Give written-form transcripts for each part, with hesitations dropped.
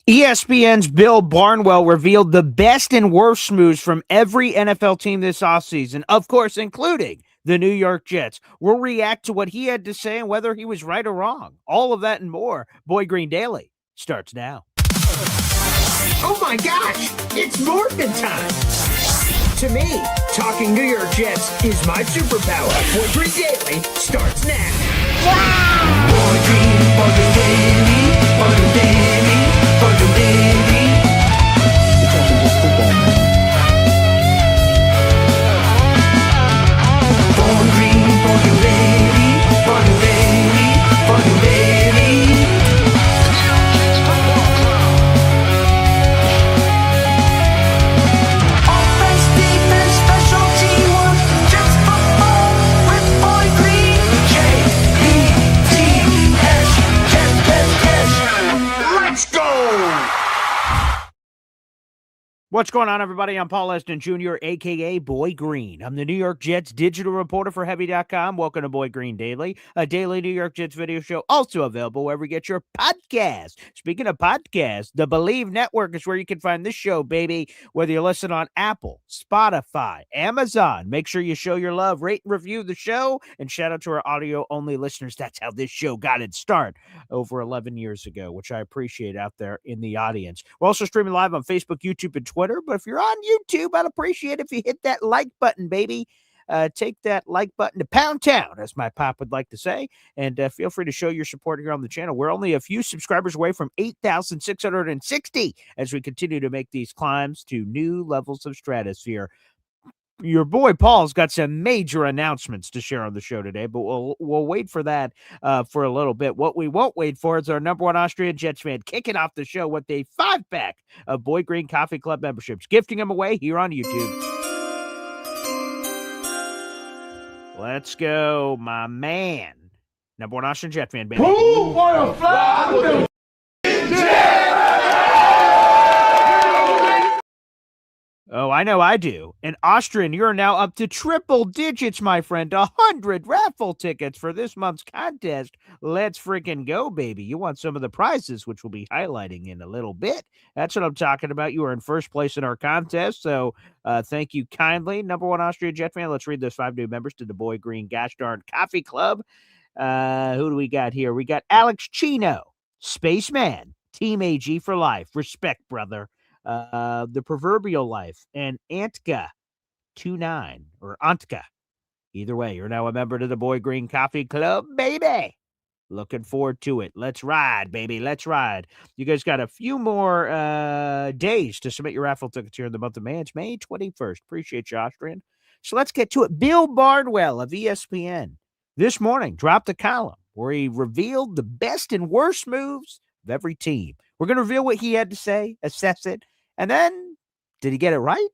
ESPN's Bill Barnwell revealed the best and worst moves from every NFL team this offseason, of course, including the New York Jets. We'll react to what he had to say and whether he was right or wrong. All of that and more. Boy Green Daily starts now. Oh my gosh, it's morphin' time! To me, talking New York Jets is my superpower. Boy Green Daily starts now. Wow! Boy Green Daily, Boy Green Daily, Boy Green Daily. Boy Green Daily, Boy Green Daily, Boy Green Daily. Offense, defense, special teamwork, Jets football with Boy Green. J-E-T-S, Jets. Let's go! What's going on, everybody? I'm Paul Esden Jr., a.k.a. Boy Green. I'm the New York Jets digital reporter for Heavy.com. Welcome to Boy Green Daily, a daily New York Jets video show, also available wherever you get your podcast. Speaking of podcasts, the Believe Network is where you can find this show, baby, whether you're listening on Apple, Spotify, Amazon. Make sure you show your love, rate and review the show, and shout out to our audio-only listeners. That's how this show got its start over 11 years ago, which I appreciate out there in the audience. We're also streaming live on Facebook, YouTube, and Twitter. But if you're on YouTube, I'd appreciate if you hit that like button, baby. Take that like button to Pound Town, as my pop would like to say, and feel free to show your support here on the channel. We're only a few subscribers away from 8,660 as we continue to make these climbs to new levels of stratosphere. Your boy Paul's got some major announcements to share on the show today, but we'll wait for that for a little bit. What we won't wait for is our number one Austrian Jets fan kicking off the show with a 5-pack of Boy Green Coffee Club memberships, gifting them away here on YouTube. Let's go, my man. Number one Austrian Jet fan, baby. Who wanna fly with Oh, I know I do. And Austrian, you're now up to triple digits, my friend. 100 raffle tickets for this month's contest. Let's freaking go, baby. You want some of the prizes, which we'll be highlighting in a little bit. That's what I'm talking about. You are in first place in our contest, so thank you kindly. Number one Austrian Jet fan. Let's read those 5 new members to the Boy Green Gosh Darn Coffee Club. Who do we got here? We got Alex Chino, Spaceman, Team AG for life. Respect, brother. The Proverbial Life, and Antka29, or Antka. Either way, you're now a member to the Boy Green Coffee Club, baby. Looking forward to it. Let's ride, baby. Let's ride. You guys got a few more days to submit your raffle tickets here in the month of May. It's May 21st. Appreciate you, Austrian. So let's get to it. Bill Barnwell of ESPN this morning dropped a column where he revealed the best and worst moves of every team. We're going to reveal what he had to say, assess it, and then, did he get it right?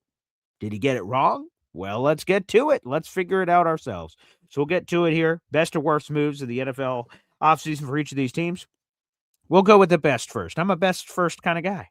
Did he get it wrong? Well, let's get to it. Let's figure it out ourselves. So we'll get to it here. Best or worst moves of the NFL offseason for each of these teams. We'll go with the best first. I'm a best first kind of guy.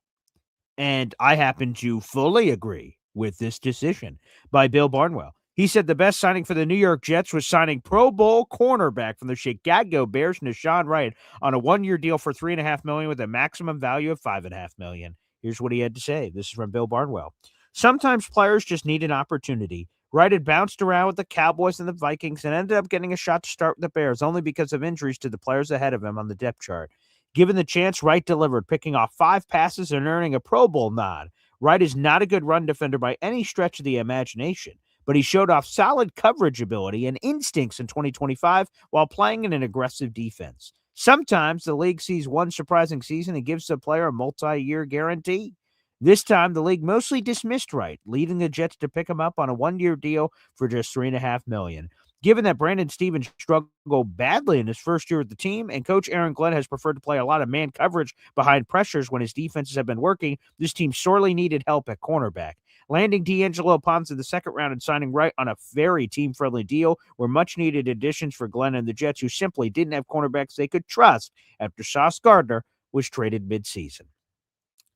And I happen to fully agree with this decision by Bill Barnwell. He said the best signing for the New York Jets was signing Pro Bowl cornerback from the Chicago Bears, Nashawn Wright, on a 1-year deal for $3.5 million with a maximum value of $5.5 million. Here's what he had to say. This is from Bill Barnwell. Sometimes players just need an opportunity. Wright had bounced around with the Cowboys and the Vikings and ended up getting a shot to start with the Bears only because of injuries to the players ahead of him on the depth chart. Given the chance, Wright delivered, picking off 5 passes and earning a Pro Bowl nod. Wright is not a good run defender by any stretch of the imagination, but he showed off solid coverage ability and instincts in 2025 while playing in an aggressive defense. Sometimes the league sees one surprising season and gives the player a multi-year guarantee. This time, the league mostly dismissed Wright, leading the Jets to pick him up on a 1-year deal for just $3.5 million. Given that Brandon Stevens struggled badly in his first year with the team, and Coach Aaron Glenn has preferred to play a lot of man coverage behind pressures when his defenses have been working, this team sorely needed help at cornerback. Landing D'Angelo Ponce in the second round and signing Wright on a very team-friendly deal were much-needed additions for Glenn and the Jets, who simply didn't have cornerbacks they could trust after Sauce Gardner was traded midseason.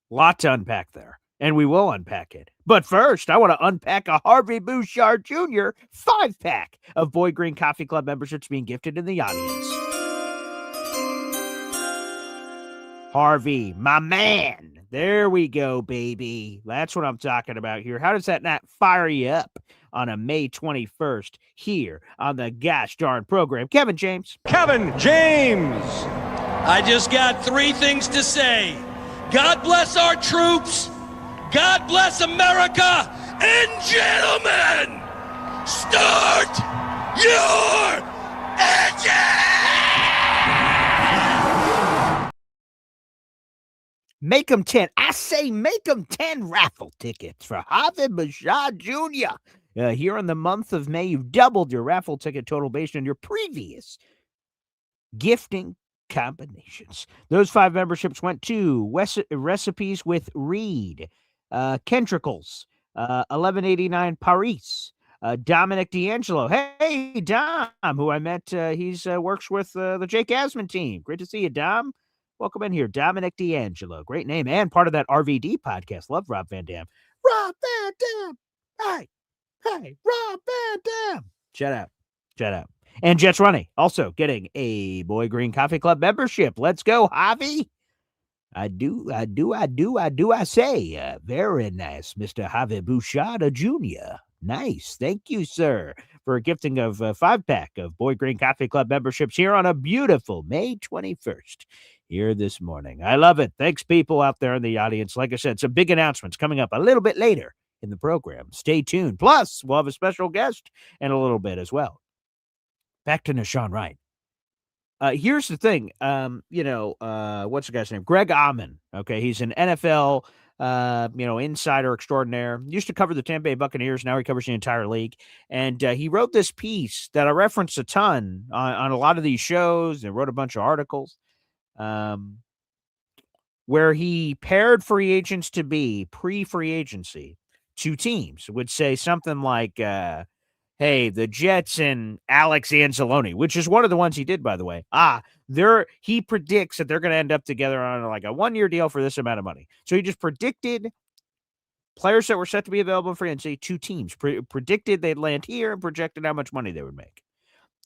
Lot to unpack there, and we will unpack it. But first, I want to unpack a Harvey Bouchard Jr. 5-pack of Boy Green Coffee Club memberships being gifted in the audience. Harvey, my man. There we go, baby. That's what I'm talking about here. How does that not fire you up on a May 21st here on the gosh darn program? Kevin James. Kevin James. I just got three things to say. God bless our troops. God bless America. And gentlemen, start your engine! Make them 10. I say make them 10 raffle tickets for Harvey Bashad Jr. Here in the month of May, you've doubled your raffle ticket total based on your previous gifting combinations. Those 5 memberships went to Recipes with Reed, Kentricles, 1189 Paris, Dominic D'Angelo. Hey, Dom, who I met. He's works with the Jake Asman team. Great to see you, Dom. Welcome in here, Dominic D'Angelo. Great name and part of that RVD podcast. Love Rob Van Dam. Rob Van Dam. Hey, Rob Van Dam. Shout out. And Jets Running, also getting a Boy Green Coffee Club membership. Let's go, Javi. I say. Very nice, Mr. Javi Bouchard Jr. Nice. Thank you, sir, for a gifting of a 5-pack of Boy Green Coffee Club memberships here on a beautiful May 21st here this morning. I love it. Thanks, people out there in the audience. Like I said, some big announcements coming up a little bit later in the program. Stay tuned. Plus, we'll have a special guest in a little bit as well. Back to Nashawn Wright. Here's the thing. What's the guy's name? Greg Auman. Okay, he's an NFL, insider extraordinaire. Used to cover the Tampa Bay Buccaneers. Now he covers the entire league. And he wrote this piece that I referenced a ton on a lot of these shows and wrote a bunch of articles where he paired free agents to be pre-free agency to teams. Would say something like, hey, the Jets and Alex Anzalone, which is one of the ones he did, by the way. He predicts that they're going to end up together on like a 1-year deal for this amount of money. So he just predicted players that were set to be available in free agency to teams, predicted they'd land here and projected how much money they would make.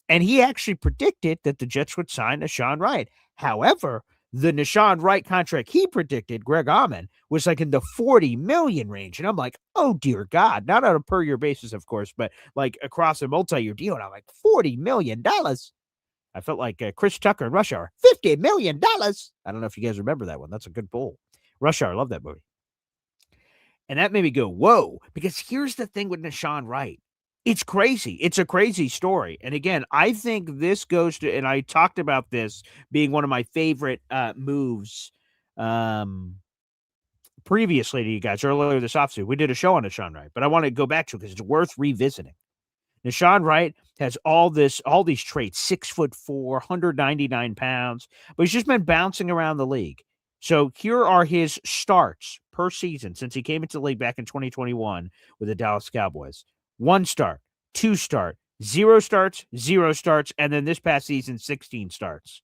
And he actually predicted that the Jets would sign Nashawn Wright. However, the Nashawn Wright contract he predicted, Greg Auman, was like in the $40 million range. And I'm like, oh, dear God, not on a per year basis, of course, but like across a multi-year deal. And I'm like, $40 million. I felt like Chris Tucker in Rush Hour, $50 million. I don't know if you guys remember that one. That's a good pull. Rush Hour, I love that movie. And that made me go, whoa, because here's the thing with Nashawn Wright. It's crazy. It's a crazy story. And again, I think this goes to, and I talked about this being one of my favorite moves previously to you guys earlier this offseason. We did a show on Nashawn Wright, but I want to go back to it because it's worth revisiting. Nashawn Wright has all these traits, 6'4", 199 pounds, but he's just been bouncing around the league. So here are his starts per season since he came into the league back in 2021 with the Dallas Cowboys. 1 start, 2 start, 0 starts, 0 starts, and then this past season, 16 starts.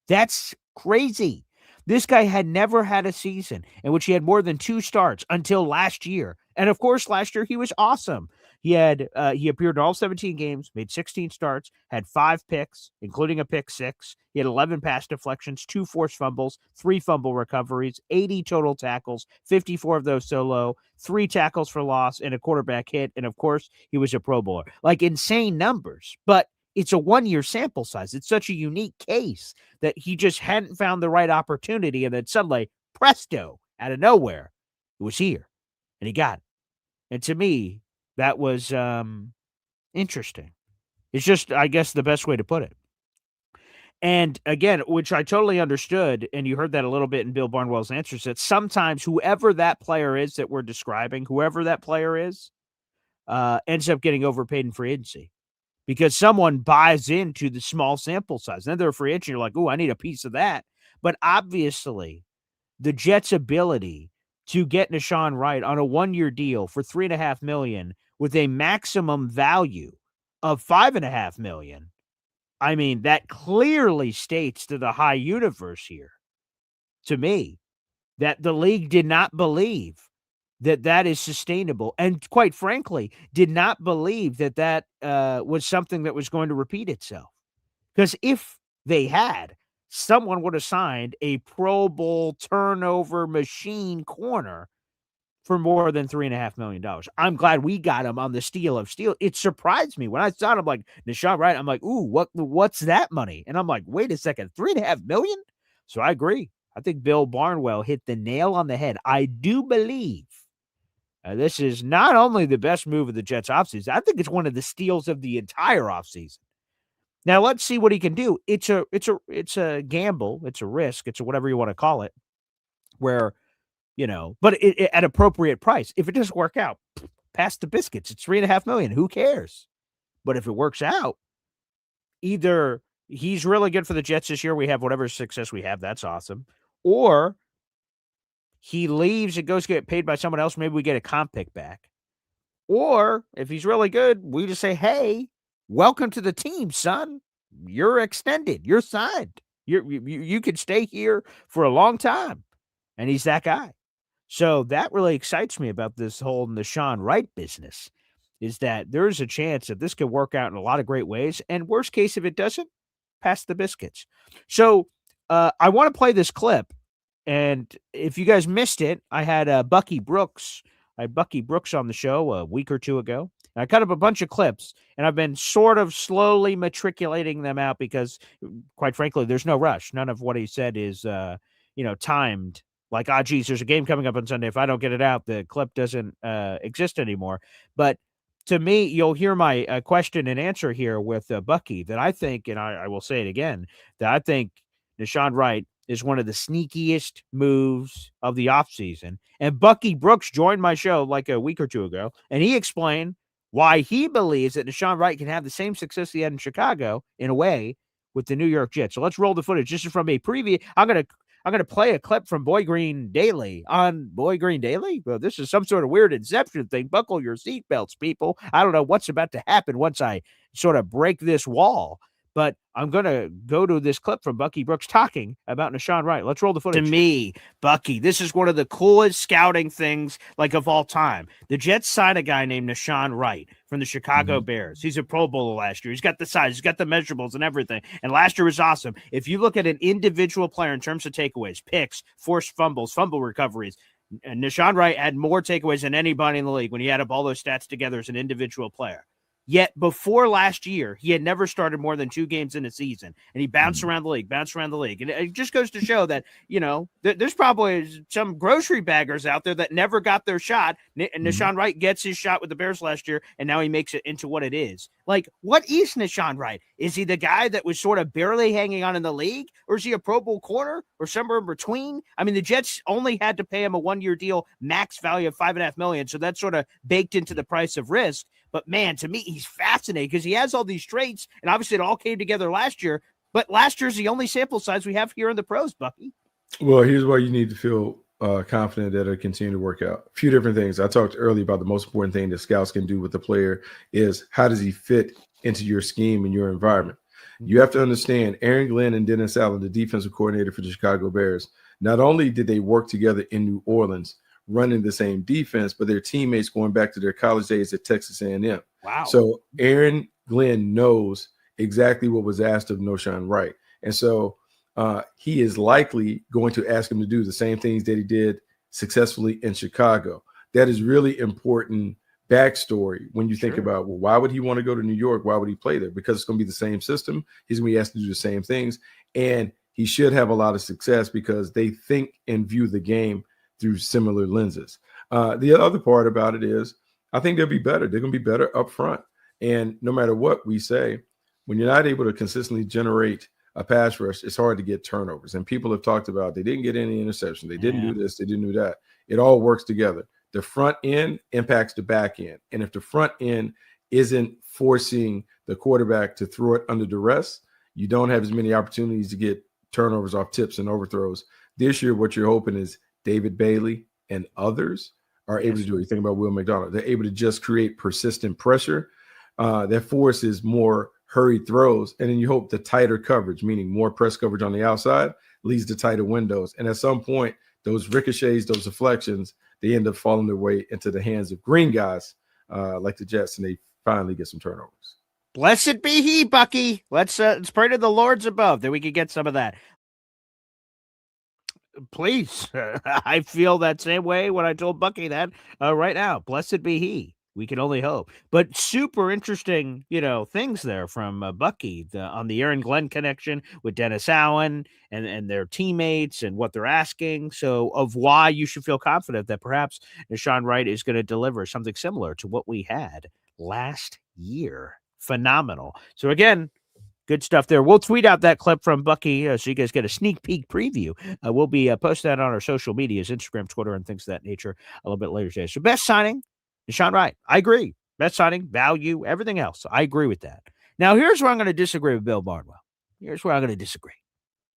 That's crazy. This guy had never had a season in which he had more than 2 starts until last year. And of course, last year he was awesome. He appeared in all 17 games, made 16 starts, had 5 picks, including a pick 6. He had 11 pass deflections, 2 forced fumbles, 3 fumble recoveries, 80 total tackles, 54 of those solo, 3 tackles for loss, and a quarterback hit. And of course, he was a Pro Bowler. Like insane numbers, but it's a 1-year sample size. It's such a unique case that he just hadn't found the right opportunity. And then suddenly, presto, out of nowhere, it was here and he got it. And to me, that was interesting. It's just, I guess, the best way to put it. And again, which I totally understood, and you heard that a little bit in Bill Barnwell's answers, that sometimes whoever that player is that we're describing, whoever that player is, ends up getting overpaid in free agency because someone buys into the small sample size. Then they're a free agent. You're like, oh, I need a piece of that. But obviously, the Jets' ability to get Nashawn Wright on a 1-year deal for $3.5 million with a maximum value of $5.5 million. I mean, that clearly states to the high universe here, to me, that the league did not believe that is sustainable. And quite frankly, did not believe that was something that was going to repeat itself. Because if they had, someone would have signed a Pro Bowl turnover machine corner for more than $3.5 million. I'm glad we got him on the steal of steel. It surprised me when I saw him, like, Nahshon Wright. I'm like, ooh, what's that money? And I'm like, wait a second, $3.5 million? So I agree. I think Bill Barnwell hit the nail on the head. I do believe this is not only the best move of the Jets offseason, I think it's one of the steals of the entire offseason. Now let's see what he can do. It's a gamble, it's a risk, it's a whatever you want to call it, where but it at appropriate price. If it doesn't work out, pass the biscuits. It's $3.5 million. Who cares? But if it works out, either he's really good for the Jets this year, we have whatever success we have, that's awesome, or he leaves and goes get paid by someone else. Maybe we get a comp pick back. Or if he's really good, we just say, hey, welcome to the team, son. You're extended. You're signed. You can stay here for a long time. And he's that guy. So that really excites me about this whole Nahshon Wright business, is that there's a chance that this could work out in a lot of great ways. And worst case, if it doesn't, pass the biscuits. So I want to play this clip. And if you guys missed it, I had Bucky Brooks. I had Bucky Brooks on the show a week or two ago. And I cut up a bunch of clips, and I've been sort of slowly matriculating them out because, quite frankly, there's no rush. None of what he said is, timed. Like, geez, there's a game coming up on Sunday. If I don't get it out, the clip doesn't exist anymore. But to me, you'll hear my question and answer here with Bucky that I think, and I will say it again, that I think Nahshon Wright is one of the sneakiest moves of the offseason. And Bucky Brooks joined my show like a week or two ago, and he explained why he believes that Nahshon Wright can have the same success he had in Chicago, in a way, with the New York Jets. So let's roll the footage. This is from a preview. I'm gonna play a clip from Boy Green Daily on Boy Green Daily. Well, this is some sort of weird Inception thing. Buckle your seatbelts, people. I don't know what's about to happen once I sort of break this wall. But I'm going to go to this clip from Bucky Brooks talking about Nahshon Wright. Let's roll the footage. To me, Bucky, this is one of the coolest scouting things of all time. The Jets signed a guy named Nahshon Wright from the Chicago Bears. He's a Pro Bowler last year. He's got the size. He's got the measurables and everything. And last year was awesome. If you look at an individual player in terms of takeaways, picks, forced fumbles, fumble recoveries, Nahshon Wright had more takeaways than anybody in the league when you add up all those stats together as an individual player. Yet before last year, he had never started more than 2 games in a season, and he bounced around the league. And it just goes to show that, there's probably some grocery baggers out there that never got their shot. Nahshon Wright gets his shot with the Bears last year, and now he makes it into what it is. Like, what is Nahshon Wright? Is he the guy that was sort of barely hanging on in the league, or is he a Pro Bowl corner, or somewhere in between? I mean, the Jets only had to pay him a 1-year deal, max value of $5.5 million, so that's sort of baked into the price of risk. But, man, to me, he's fascinating because he has all these traits, and obviously it all came together last year. But last year's the only sample size we have here in the pros, Bucky. Well, here's why you need to feel confident that it'll continue to work out. A few different things. I talked earlier about the most important thing that scouts can do with the player is how does he fit into your scheme and your environment. You have to understand Aaron Glenn and Dennis Allen, the defensive coordinator for the Chicago Bears, not only did they work together in New Orleans, running the same defense, but their teammates going back to their college days at Texas A&M. Wow. So Aaron Glenn knows exactly what was asked of Nahshon Wright. And so he is likely going to ask him to do the same things that he did successfully in Chicago. That is really important backstory when you think about, well, why would he want to go to New York? Why would he play there? Because it's going to be the same system. He's going to be asked to do the same things. And he should have a lot of success because they think and view the game through similar lenses. The other part about it is I think they'll be better. They're going to be better up front. And no matter what we say, when you're not able to consistently generate a pass rush, it's hard to get turnovers. And people have talked about they didn't get any interception. They didn't do this. They didn't do that. It all works together. The front end impacts the back end. And if the front end isn't forcing the quarterback to throw it under duress, you don't have as many opportunities to get turnovers off tips and overthrows. This year, what you're hoping is David Bailey and others are able to do it. You think about Will McDonald. They're able to just create persistent pressure that forces more hurried throws. And then you hope the tighter coverage, meaning more press coverage on the outside, leads to tighter windows. And at some point, those ricochets, those deflections, they end up falling their way into the hands of green guys like the Jets, and they finally get some turnovers. Blessed be he, Bucky. Let's pray to the Lords above that we could get some of that. Please. I feel that same way when I told Bucky that right now. Blessed be he. We can only hope. But super interesting, things there from Bucky on the Aaron Glenn connection with Dennis Allen and their teammates and what they're asking. So of why you should feel confident that perhaps Deshaun Wright is going to deliver something similar to what we had last year. Phenomenal. So again, good stuff there. We'll tweet out that clip from Bucky so you guys get a sneak peek preview. We'll be posting that on our social medias, Instagram, Twitter, and things of that nature a little bit later today. So best signing, Deshaun Wright. I agree. Best signing, value, everything else. I agree with that. Now, here's where I'm going to disagree with Bill Barnwell. Here's where I'm going to disagree.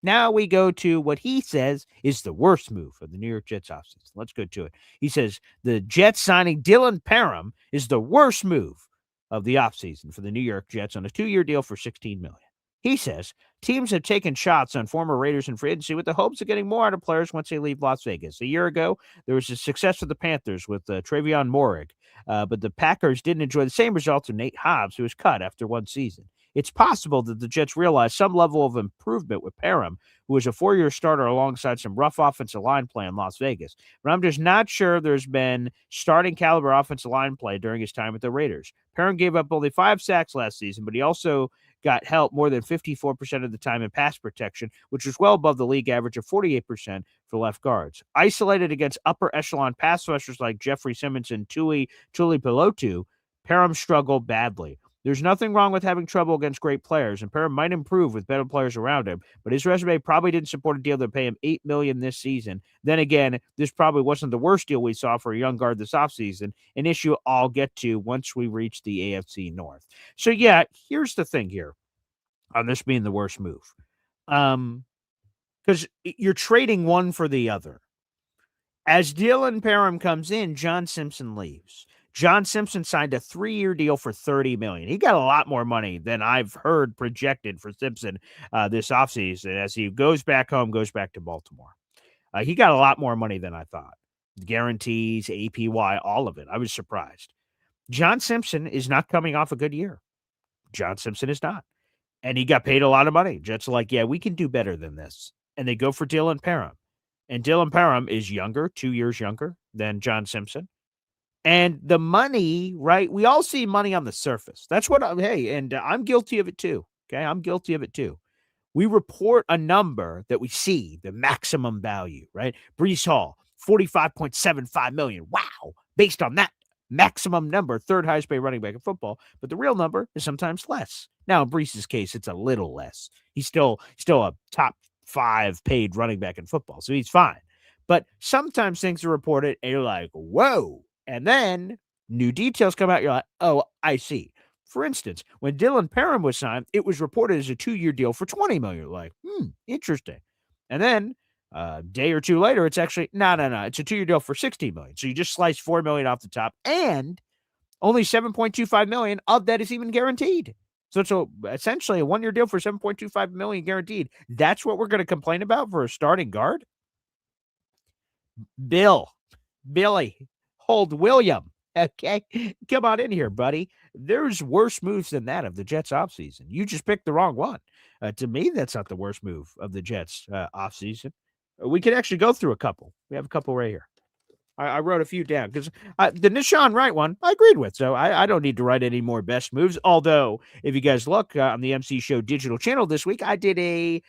Now we go to what he says is the worst move of the New York Jets offseason. Let's go to it. He says the Jets signing Dylan Parham is the worst move of the offseason for the New York Jets on a 2-year deal for $16 million. He says teams have taken shots on former Raiders in free agency with the hopes of getting more out of players once they leave Las Vegas. A year ago, there was a success for the Panthers with Travion Morig, but the Packers didn't enjoy the same results of Nate Hobbs, who was cut after one season. It's possible that the Jets realized some level of improvement with Parham, who was a 4-year starter alongside some rough offensive line play in Las Vegas. But I'm just not sure there's been starting caliber offensive line play during his time with the Raiders. Parham gave up only 5 sacks last season, but he also got help more than 54% of the time in pass protection, which was well above the league average of 48% for left guards. Isolated against upper echelon pass rushers like Jeffrey Simmons and Tuli Pelotu, Parham struggled badly. There's nothing wrong with having trouble against great players, and Parham might improve with better players around him, but his resume probably didn't support a deal that pay him $8 million this season. Then again, this probably wasn't the worst deal we saw for a young guard this offseason, an issue I'll get to once we reach the AFC North. So yeah, here's the thing here on this being the worst move. Because you're trading one for the other. As Dylan Parham comes in, John Simpson leaves. John Simpson signed a 3-year deal for $30 million. He got a lot more money than I've heard projected for Simpson this offseason as he goes back home, goes back to Baltimore. He got a lot more money than I thought. Guarantees, APY, all of it. I was surprised. John Simpson is not coming off a good year. John Simpson is not. And he got paid a lot of money. Jets are like, yeah, we can do better than this. And they go for Dylan Parham. And Dylan Parham is younger, 2 years younger than John Simpson. And the money, right? We all see money on the surface. That's what I'm guilty of it too. Okay. I'm guilty of it too. We report a number that we see, the maximum value, right? Breece Hall, $45.75 million. Wow. Based on that maximum number, third highest paid running back in football. But the real number is sometimes less. Now, in Breece's case, it's a little less. He's still a top 5 paid running back in football. So he's fine. But sometimes things are reported and you're like, whoa. And then new details come out. You're like, oh, I see. For instance, when Dylan Parham was signed, it was reported as a 2-year deal for $20 million. You're like, interesting. And then a day or two later, it's actually, no. It's a 2-year deal for $16 million. So you just slice $4 million off the top, and only $7.25 million of that is even guaranteed. So it's essentially a 1-year deal for $7.25 million guaranteed. That's what we're going to complain about for a starting guard? Billy. Hold William. Okay. Come on in here, buddy. There's worse moves than that of the Jets offseason. You just picked the wrong one. To me, that's not the worst move of the Jets offseason. We can actually go through a couple. We have a couple right here. I wrote a few down because the Deshaun Wright one I agreed with. So I don't need to write any more best moves. Although, if you guys look on the MC Show digital channel this week, I did a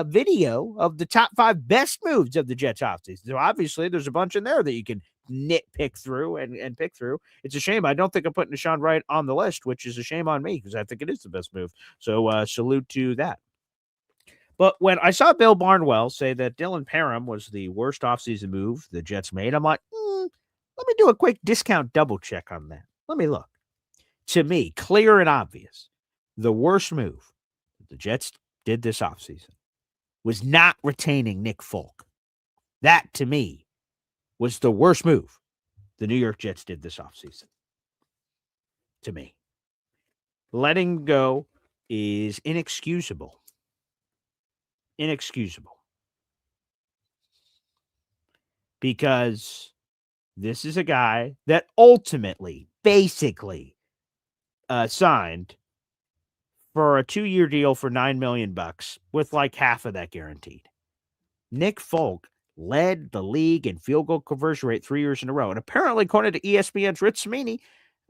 video of the top 5 best moves of the Jets offseason. So obviously, there's a bunch in there that you can nitpick through and pick through. It's a shame. I don't think I'm putting Deshaun Wright on the list, which is a shame on me because I think it is the best move. So salute to that. But when I saw Bill Barnwell say that Dylan Parham was the worst offseason move the Jets made, I'm like, let me do a quick discount double check on that. Let me look. To me, clear and obvious, the worst move the Jets did this offseason was not retaining Nick Folk. That, to me, was the worst move the New York Jets did this offseason. To me. Letting go is inexcusable. Because this is a guy that ultimately, basically, signed for a 2-year deal for $9 million with like half of that guaranteed. Nick Folk led the league in field goal conversion rate 3 years in a row. And apparently, according to ESPN's Rich Cimini,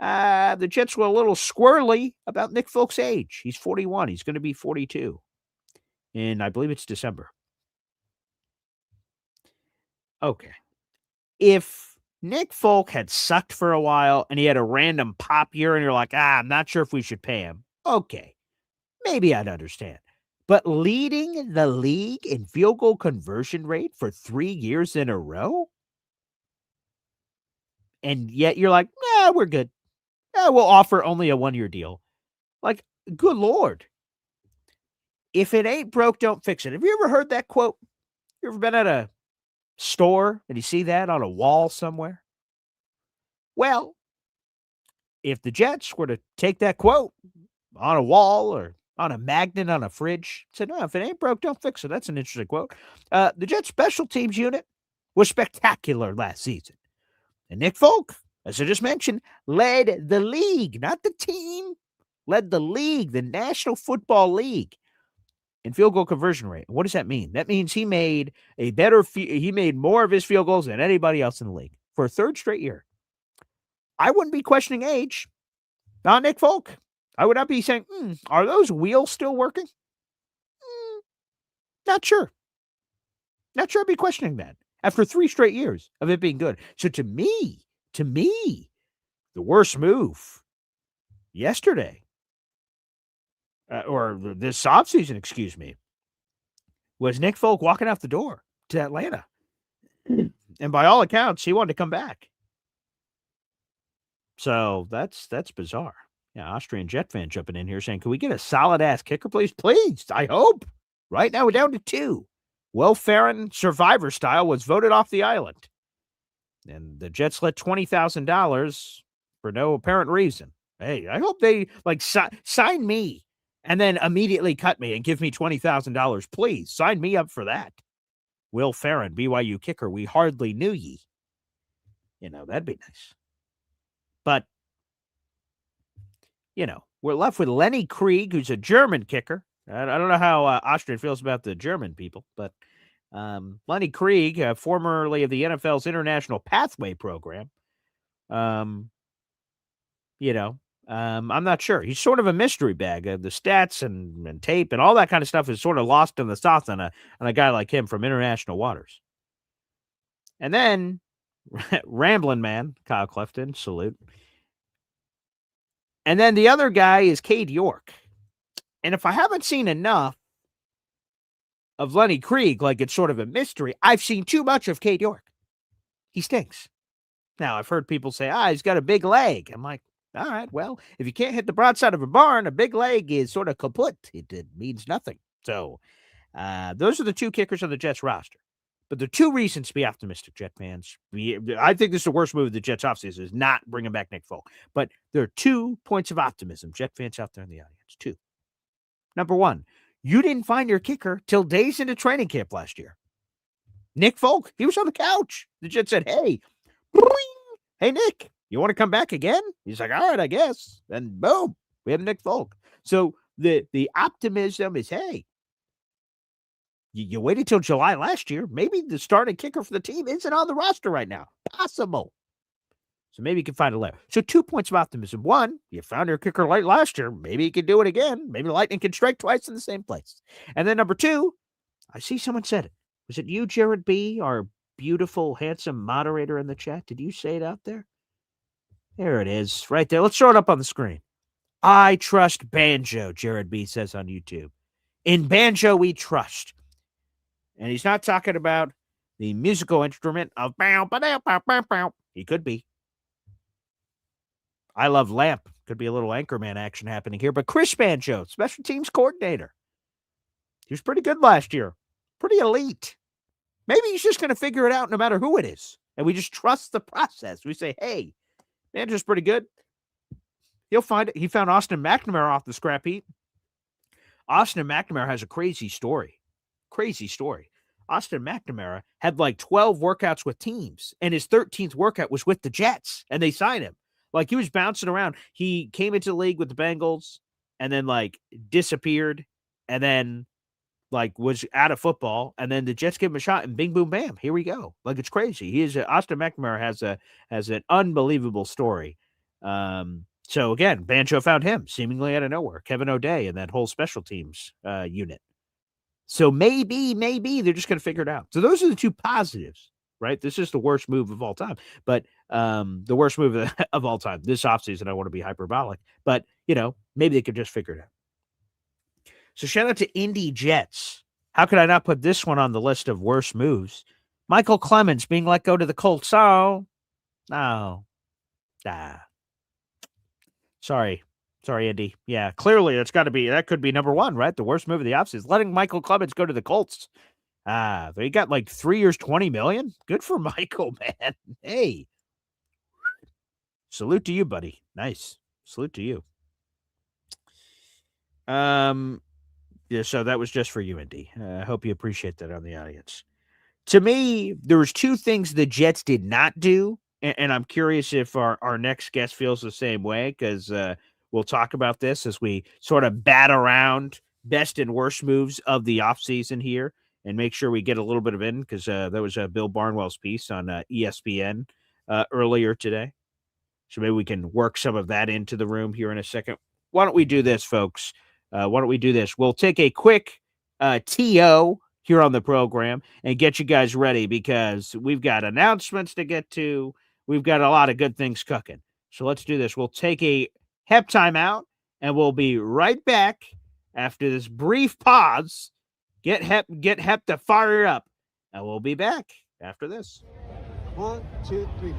the Jets were a little squirrely about Nick Folk's age. He's 41. He's going to be 42 in, I believe it's December. Okay. If Nick Folk had sucked for a while and he had a random pop year and you're like, I'm not sure if we should pay him. Okay. Maybe I'd understand. But leading the league in field goal conversion rate for 3 years in a row? And yet you're like, we're good. We'll offer only a 1-year deal. Like, good Lord. If it ain't broke, don't fix it. Have you ever heard that quote? You ever been at a store and you see that on a wall somewhere? Well, if the Jets were to take that quote on a wall or on a magnet on a fridge, said, no, if it ain't broke, don't fix it. That's an interesting quote. The Jets special teams unit was spectacular last season. And Nick Folk, as I just mentioned, led the league, not the team, led the league, the National Football League, in field goal conversion rate. What does that mean? That means he made he made more of his field goals than anybody else in the league for a third straight year. I wouldn't be questioning age. Not Nick Folk. I would not be saying, are those wheels still working? Not sure. Not sure I'd be questioning that after 3 straight years of it being good. So to me, the worst move yesterday, or this offseason, excuse me, was Nick Folk walking out the door to Atlanta. And by all accounts, he wanted to come back. So that's bizarre. Yeah, Austrian Jet fan jumping in here saying, can we get a solid-ass kicker, please? Please, I hope. Right now we're down to 2. Will Ferrin, Survivor style, was voted off the island. And the Jets let $20,000 for no apparent reason. Hey, I hope they sign me and then immediately cut me and give me $20,000. Please, sign me up for that. Will Ferrin, BYU kicker, we hardly knew ye. That'd be nice. But, we're left with Lenny Krieg, who's a German kicker. I don't know how Austrian feels about the German people, but Lenny Krieg, formerly of the NFL's International Pathway Program, I'm not sure. He's sort of a mystery bag. The stats and tape and all that kind of stuff is sort of lost in the sauce on a guy like him from international waters. And then Ramblin' Man, Kyle Clifton, salute. And then the other guy is Cade York. And if I haven't seen enough of Lenny Krieg, like it's sort of a mystery, I've seen too much of Cade York. He stinks. Now, I've heard people say, he's got a big leg. I'm like, all right, well, if you can't hit the broadside of a barn, a big leg is sort of kaput. It means nothing. So those are the 2 kickers on the Jets roster. But there are 2 reasons to be optimistic, Jet fans. I think this is the worst move of the Jets offseason, is not bringing back Nick Folk. But there are 2 points of optimism, Jet fans out there in the audience. 2. Number 1, you didn't find your kicker till days into training camp last year. Nick Folk, he was on the couch. The Jets said, hey, Nick, you want to come back again? He's like, all right, I guess. And boom, we have Nick Folk. So the optimism is, hey, you waited till July last year. Maybe the starting kicker for the team isn't on the roster right now. Possible. So maybe you can find a layer. So 2 points of optimism. 1, you found your kicker late last year. Maybe you can do it again. Maybe lightning can strike twice in the same place. And then number 2, I see someone said it. Was it you, Jared B., our beautiful, handsome moderator in the chat? Did you say it out there? There it is, right there. Let's throw it up on the screen. I trust Banjo, Jared B. says on YouTube. In Banjo, we trust. And he's not talking about the musical instrument of bow, ba-dow, bow, bow, bow. He could be. I love Lamp. Could be a little Anchorman action happening here. But Chris Banjo, special teams coordinator. He was pretty good last year. Pretty elite. Maybe he's just going to figure it out no matter who it is. And we just trust the process. We say, hey, Banjo's pretty good. He'll find it. He found Austin McNamara off the scrap heap. Austin McNamara has a crazy story. Crazy story. Austin McNamara had like 12 workouts with teams, and his 13th workout was with the Jets, and they signed him. Like, he was bouncing around. He came into the league with the Bengals and then, like, disappeared and then like was out of football, and then the Jets give him a shot, and bing, boom, bam, here we go. Like it's crazy. He is Austin McNamara has an unbelievable story. So again, Banjo found him seemingly out of nowhere. Kevin O'Day and that whole special teams unit. So maybe they're just going to figure it out. So those are the two positives, right? This is the worst move of all time, but the worst move of all time this offseason. I want to be hyperbolic, but maybe they could just figure it out. So shout out to Indy Jets. How could I not put this one on the list of worst moves? Michael Clemens being let go to the Colts. Oh, no. Sorry, Indy. Yeah, clearly that could be number one, right? The worst move of the offseason. Letting Michael Clemens go to the Colts. They got like 3 years, $20 million. Good for Michael, man. Hey. Salute to you, buddy. Nice. Salute to you. Yeah, so that was just for you, Indy. I hope you appreciate that on the audience. To me, there was two things the Jets did not do, and I'm curious if our next guest feels the same way, because we'll talk about this as we sort of bat around best and worst moves of the offseason here and make sure we get a little bit of in, because that was Bill Barnwell's piece on ESPN earlier today. So maybe we can work some of that into the room here in a second. Why don't we do this, folks? We'll take a quick TO here on the program and get you guys ready, because we've got announcements to get to. We've got a lot of good things cooking. So let's do this. We'll take a Hep timeout, and we'll be right back after this brief pause. Get Hep to fire up, and we'll be back after this. 1, 2, 3.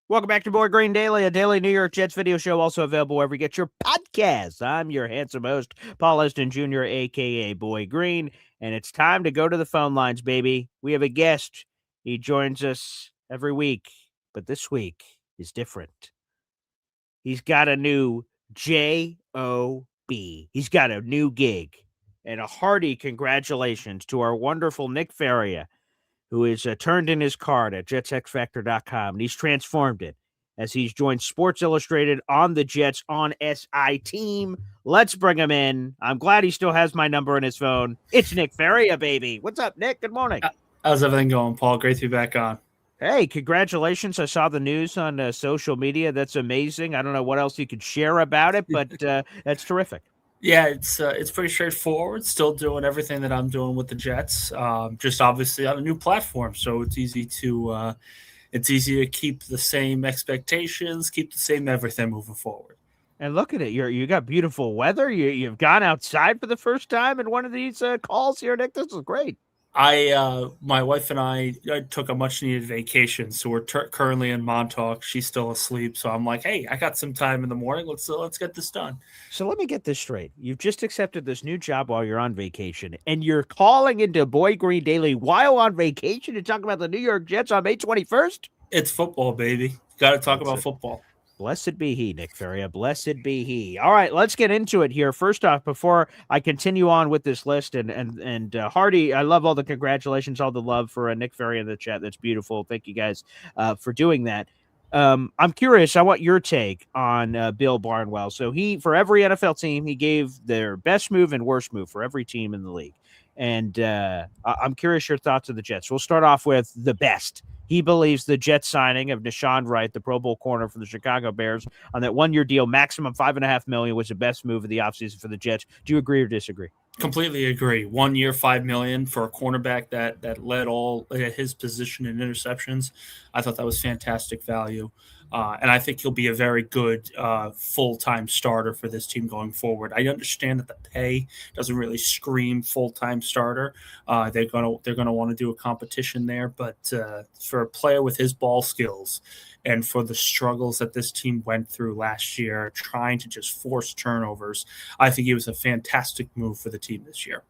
Welcome back to Boy Green Daily, a daily New York Jets video show, also available wherever you get your podcasts. I'm your handsome host, Paul Esden Jr., a.k.a. Boy Green, and it's time to go to the phone lines, baby. We have a guest. He joins us every week, but this week is different. He's got a new J-O-B. He's got a new gig, and a hearty congratulations to our wonderful Nick Faria, who has turned in his card at JetsXFactor.com, and he's transformed it as he's joined Sports Illustrated on the Jets on SI team. Let's bring him in. I'm glad he still has my number in his phone. It's Nick Faria, baby. What's up, Nick? Good morning. How's everything going, Paul? Great to be back on. Hey, congratulations. I saw the news on social media. That's amazing. I don't know what else you could share about it, but that's terrific. Yeah, it's pretty straightforward. Still doing everything that I'm doing with the Jets, just obviously on a new platform. So it's easy to keep the same expectations, keep the same everything moving forward. And look at it, you got beautiful weather. You've gone outside for the first time in one of these calls here, Nick. This is great. My wife and I took a much needed vacation, so we're currently in Montauk. She's still asleep, so I'm like, hey, I got some time in the morning. Let's get this done. So let me get this straight. You've just accepted this new job while you're on vacation, and you're calling into Boy Green Daily while on vacation to talk about the New York Jets on May 21st? It's football, baby. Got to talk about football. Blessed be he, Nick Faria. Blessed be he. All right, let's get into it here. First off, before I continue on with this list, and Hardy, I love all the congratulations, all the love for Nick Faria in the chat. That's beautiful. Thank you guys for doing that. I'm curious. I want your take on Bill Barnwell. So for every NFL team, he gave their best move and worst move for every team in the league. And I'm curious your thoughts of the Jets. We'll start off with the best. He believes the Jets signing of Nahshon Wright, the Pro Bowl corner for the Chicago Bears, on that one-year deal, maximum $5.5 million, was the best move of the offseason for the Jets. Do you agree or disagree? Completely agree. 1 year, $5 million for a cornerback that led all his position in interceptions. I thought that was fantastic value. And I think he'll be a very good full-time starter for this team going forward. I understand that the pay doesn't really scream full-time starter. They're gonna want to do a competition there, but for a player with his ball skills and for the struggles that this team went through last year, trying to just force turnovers, I think it was a fantastic move for the team this year.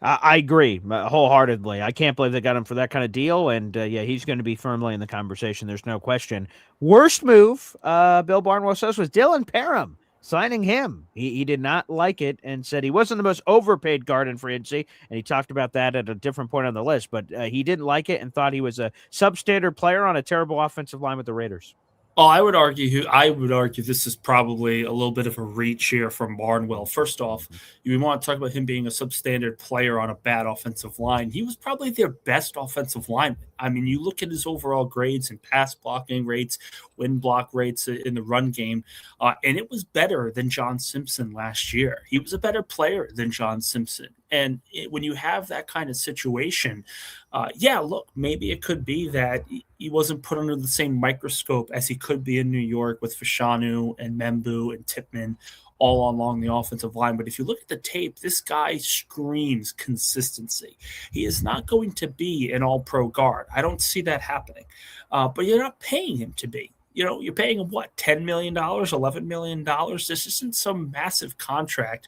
I agree wholeheartedly. I can't believe they got him for that kind of deal. And yeah, he's going to be firmly in the conversation. There's no question. Worst move, Bill Barnwell says, was Dylan Parham signing him. He did not like it and said he wasn't the most overpaid guard in free agency. And he talked about that at a different point on the list. But he didn't like it and thought he was a substandard player on a terrible offensive line with the Raiders. Oh, I would argue this is probably a little bit of a reach here from Barnwell. First off, you want to talk about him being a substandard player on a bad offensive line. He was probably their best offensive lineman. I mean, you look at his overall grades and pass blocking rates, win block rates in the run game, and it was better than John Simpson last year. He was a better player than John Simpson. And when you have that kind of situation, look, maybe it could be that he wasn't put under the same microscope as he could be in New York with Fashanu and Membu and Tippmann all along the offensive line. But if you look at the tape, this guy screams consistency. He is not going to be an all-pro guard. I don't see that happening. But you're not paying him to be. You know, you're paying him, what, $10 million, $11 million? This isn't some massive contract.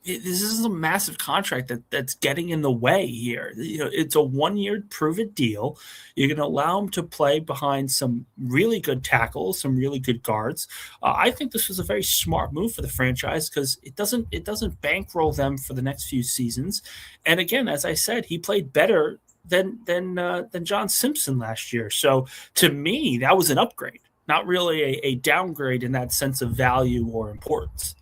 This is a massive contract that's getting in the way here. You know, it's a 1-year prove-it deal. You're going to allow him to play behind some really good tackles, some really good guards. I think this was a very smart move for the franchise because it doesn't bankroll them for the next few seasons. And again, as I said, he played better than John Simpson last year. So to me, that was an upgrade, not really a downgrade in that sense of value or importance.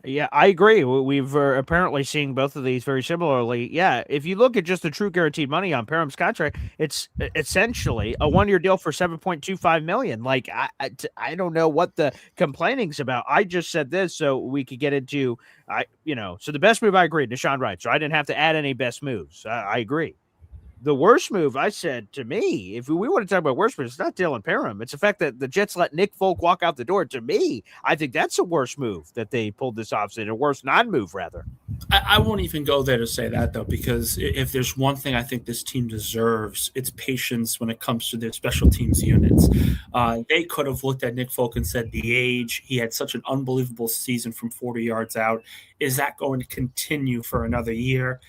Yeah, I agree. We've apparently seeing both of these very similarly. Yeah, if you look at just the true guaranteed money on Parham's contract, it's essentially a 1-year deal for $7.25 million. Like, I don't know what the complaining's about. I just said this so we could get into, so the best move, I agree, Nahshon Wright. So I didn't have to add any best moves. I agree. The worst move, I said, to me, if we want to talk about worst moves, it's not Dylan Parham. It's the fact that the Jets let Nick Folk walk out the door. To me, I think that's a worse move that they pulled this offseason, a worse non-move, rather. I won't even go there to say that, though, because if there's one thing I think this team deserves, it's patience when it comes to their special teams units. They could have looked at Nick Folk and said the age, he had such an unbelievable season from 40 yards out. Is that going to continue for another year?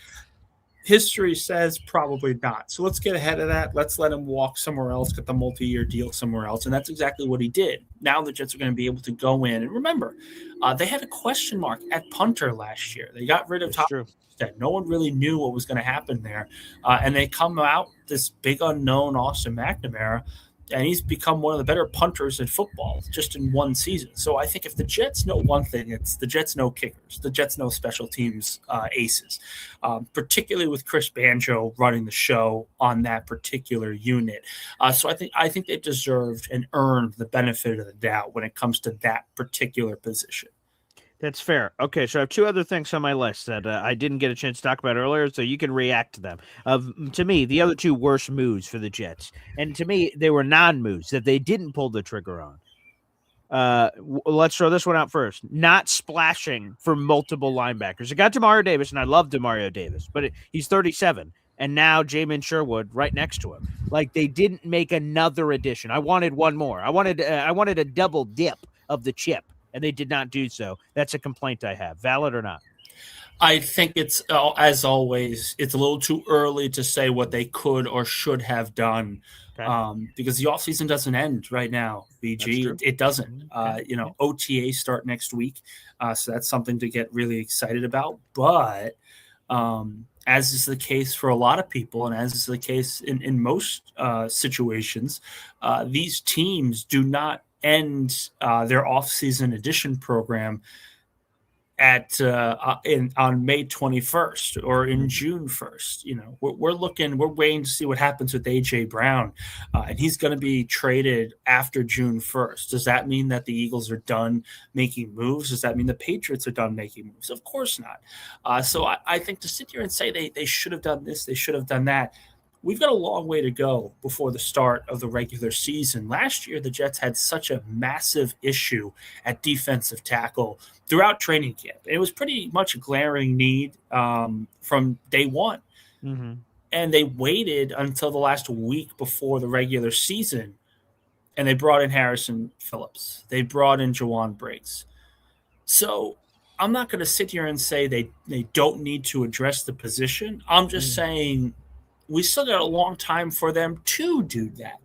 History says probably not. So let's get ahead of that. Let's let him walk somewhere else, get the multi-year deal somewhere else. And that's exactly what he did. Now the Jets are going to be able to go in. And remember, they had a question mark at punter last year. They got rid of Top. No one really knew what was going to happen there. And they come out, this big unknown Austin McNamara, and he's become one of the better punters in football just in one season. So I think if the Jets know one thing, it's the Jets know kickers. The Jets know special teams aces, particularly with Chris Banjo running the show on that particular unit. So I think they deserved and earned the benefit of the doubt when it comes to that particular position. That's fair. Okay, so I have two other things on my list that I didn't get a chance to talk about earlier, so you can react to them. To me, the other two worst moves for the Jets, and to me, they were non-moves that they didn't pull the trigger on. Let's throw this one out first. Not splashing for multiple linebackers. It got Demario Davis, and I love Demario Davis, but he's 37, and now Jamin Sherwood right next to him. Like, they didn't make another addition. I wanted one more. I wanted a double dip of the chip. And they did not do so. That's a complaint I have. Valid or not? I think it's, as always, it's a little too early to say what they could or should have done because the offseason doesn't end right now, BG. It doesn't. OTA start next week, so that's something to get really excited about. But as is the case for a lot of people and as is the case in most situations, these teams do not end their off-season edition program on May 21st or in June 1st. We're waiting to see what happens with AJ Brown, and he's going to be traded after June 1st. Does that mean that the Eagles are done making moves? Does that mean the Patriots are done making moves? Of course not. So I think to sit here and say they should have done this, they should have done that. We've got a long way to go before the start of the regular season. Last year, the Jets had such a massive issue at defensive tackle throughout training camp. It was pretty much a glaring need from day one. Mm-hmm. And they waited until the last week before the regular season, and they brought in Harrison Phillips. They brought in Jawan Briggs. So I'm not going to sit here and say they don't need to address the position. I'm just saying – we still got a long time for them to do that.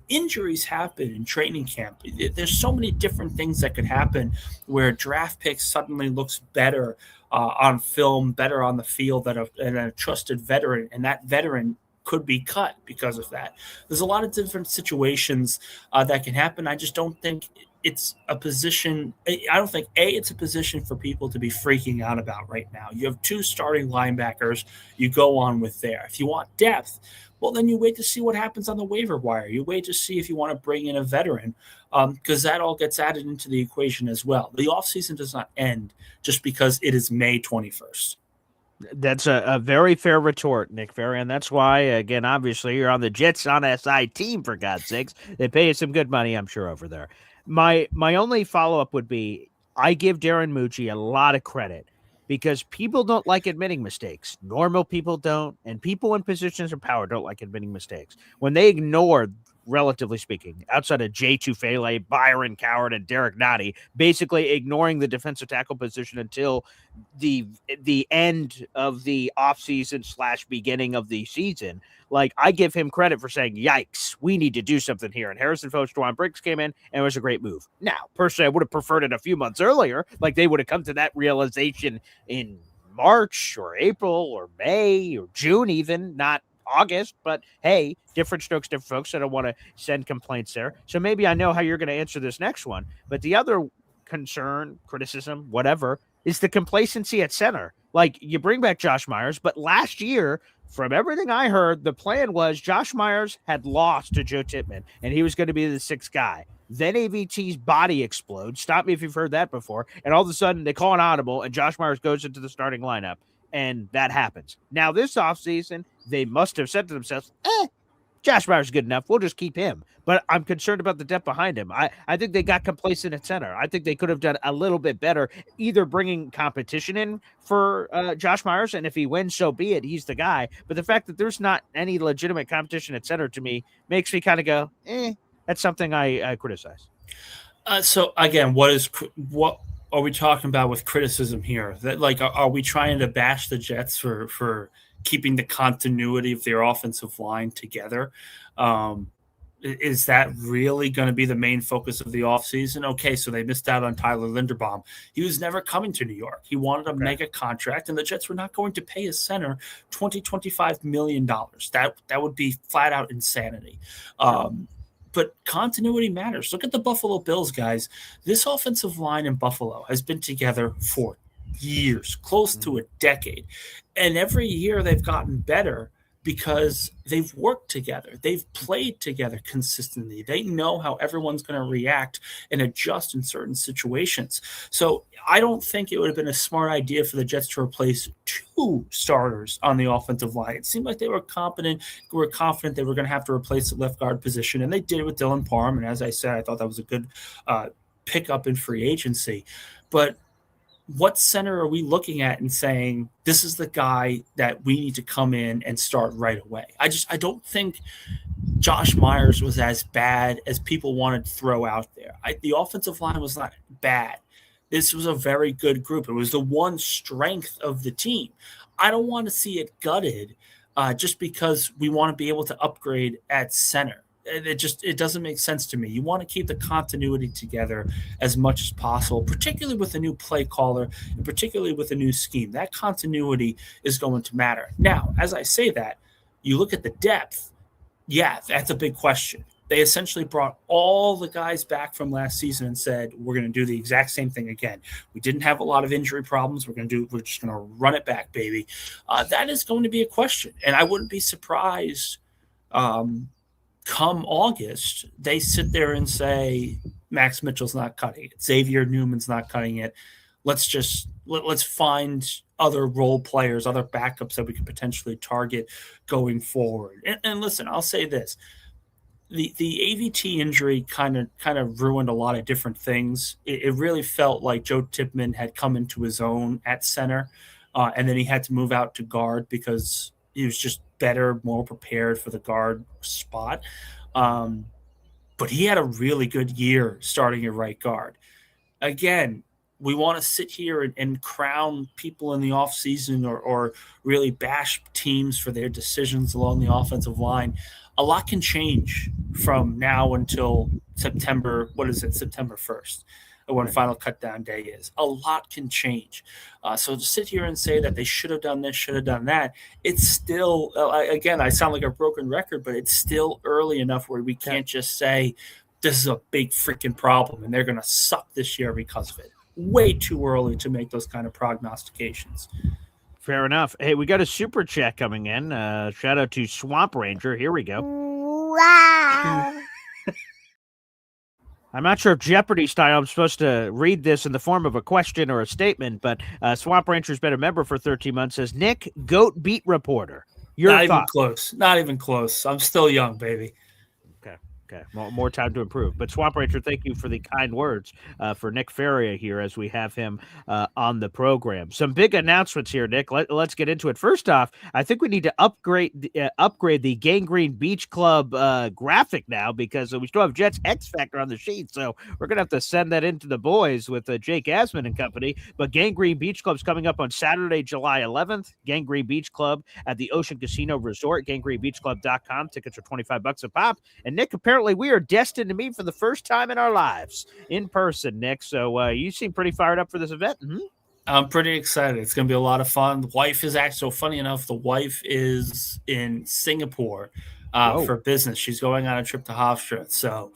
Injuries happen in training camp. There's so many different things that could happen where draft picks suddenly looks better on film, better on the field than a trusted veteran, and that veteran could be cut because of that. There's a lot of different situations that can happen. I just don't think it's a position. I don't think it's a position for people to be freaking out about right now. You have two starting linebackers. You go on with there. If you want depth, well, then you wait to see what happens on the waiver wire. You wait to see if you want to bring in a veteran, because that all gets added into the equation as well. The offseason does not end just because it is May 21st. That's a very fair retort, Nick Faria, and that's why, again, obviously, you're on the Jets on SI team, for God's sakes. They pay you some good money, I'm sure, over there. My only follow-up would be, I give Darren Mucci a lot of credit because people don't like admitting mistakes. Normal people don't, and people in positions of power don't like admitting mistakes. When they ignore, relatively speaking, outside of Jay Tufele, Byron Coward, and Derek Nottie, basically ignoring the defensive tackle position until the end of the offseason / beginning of the season. Like, I give him credit for saying, yikes, we need to do something here. And Harrison Phillips, Jawan Briggs came in, and it was a great move. Now, personally, I would have preferred it a few months earlier. Like, they would have come to that realization in March or April or May or June even, not August, but hey, different strokes, different folks. I don't want to send complaints there. So maybe I know how you're going to answer this next one. But the other concern, criticism, whatever, is the complacency at center. Like, you bring back Josh Myers, but last year, from everything I heard, the plan was Josh Myers had lost to Joe Tippmann, and he was going to be the sixth guy. Then AVT's body explodes. Stop me if you've heard that before. And all of a sudden, they call an audible, and Josh Myers goes into the starting lineup, and that happens. Now, this offseason, they must have said to themselves, Josh Myers is good enough. We'll just keep him. But I'm concerned about the depth behind him. I think they got complacent at center. I think they could have done a little bit better, either bringing competition in for Josh Myers, and if he wins, so be it. He's the guy. But the fact that there's not any legitimate competition at center to me makes me kind of go, that's something I criticize. So, again, what are we talking about with criticism here? That, like, are we trying to bash the Jets for keeping the continuity of their offensive line together? Is that really going to be the main focus of the offseason? Okay, so they missed out on Tyler Linderbaum. He was never coming to New York. He wanted a mega contract, and the Jets were not going to pay his center $25 million. That would be flat out insanity. But continuity matters. Look at the Buffalo Bills, guys. This offensive line in Buffalo has been together for years, close to a decade. And every year they've gotten better because they've worked together. They've played together consistently. They know how everyone's going to react and adjust in certain situations. So I don't think it would have been a smart idea for the Jets to replace two starters on the offensive line. It seemed like they were confident they were going to have to replace the left guard position, and they did it with Dylan Parham. And as I said, I thought that was a good pickup in free agency. But what center are we looking at and saying, this is the guy that we need to come in and start right away? I don't think Josh Myers was as bad as people wanted to throw out there. The offensive line was not bad. This was a very good group. It was the one strength of the team. I don't want to see it gutted just because we want to be able to upgrade at center. It doesn't make sense to me. You want to keep the continuity together as much as possible, particularly with a new play caller and particularly with a new scheme. That continuity is going to matter. Now, as I say that, you look at the depth. Yeah, that's a big question. They essentially brought all the guys back from last season and said, we're going to do the exact same thing again. We didn't have a lot of injury problems. We're just going to run it back, baby. That is going to be a question. And I wouldn't be surprised come August, they sit there and say, Max Mitchell's not cutting it. Xavier Newman's not cutting it. Let's find other role players, other backups that we could potentially target going forward. And listen, I'll say this. The AVT injury kind of ruined a lot of different things. It really felt like Joe Tipman had come into his own at center, and then he had to move out to guard because he was just better, more prepared for the guard spot. But he had a really good year starting at right guard. Again, we want to sit here and crown people in the offseason or really bash teams for their decisions along the offensive line. A lot can change from now until September. What is it? September 1st, when final cut down day is. A lot can change. So to sit here and say that they should have done this, should have done that, it's still, again, I sound like a broken record, but it's still early enough where we can't just say this is a big freaking problem and they're going to suck this year because of it. Way too early to make those kind of prognostications. Fair enough. Hey, we got a super chat coming in. Shout out to Swamp Ranger. Here we go. Wow. I'm not sure if Jeopardy style I'm supposed to read this in the form of a question or a statement, but Swamp Rancher's been a member for 13 months. Says, Nick, GOAT beat reporter. Your Not thoughts? even close. Not even close. I'm still young, baby. Okay, more time to improve. But Swamp Ranger, thank you for the kind words for Nick Faria here as we have him on the program. Some big announcements here, Nick. Let's get into it. First off, I think we need to upgrade the Gangrene Beach Club graphic now because we still have Jets X Factor on the sheet. So we're going to have to send that into the boys with Jake Asman and company. But Gangrene Beach Club's coming up on Saturday, July 11th. Gangrene Beach Club at the Ocean Casino Resort, gangrenebeachclub.com. Tickets are $25 a pop. And Nick, apparently we are destined to meet for the first time in our lives in person, Nick. So you seem pretty fired up for this event. Mm-hmm. I'm pretty excited. It's going to be a lot of fun. The wife is actually, so funny enough, the wife is in Singapore for business. She's going on a trip to Hofstra. So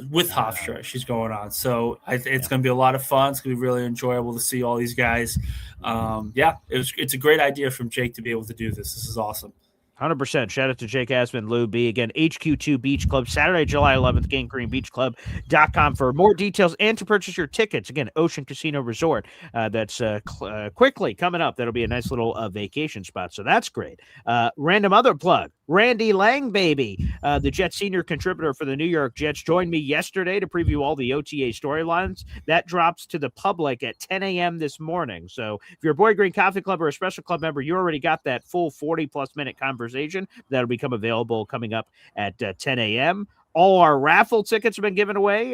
with Hofstra, she's going on. So it's going to be a lot of fun. It's going to be really enjoyable to see all these guys. It's a great idea from Jake to be able to do this. This is awesome. 100%. Shout out to Jake Asman, Lou B. Again, HQ2 Beach Club, Saturday, July 11th, gangrenebeachclub.com for more details and to purchase your tickets. Again, Ocean Casino Resort. That's quickly coming up. That'll be a nice little vacation spot. So that's great. Random other plug. Randy Lang, baby, the Jets senior contributor for the New York Jets, joined me yesterday to preview all the OTA storylines. That drops to the public at 10 a.m. this morning. So if you're a Boy Green Coffee Club or a Special Club member, you already got that full 40-plus minute conversation. That'll become available coming up at 10 a.m. All our raffle tickets have been given away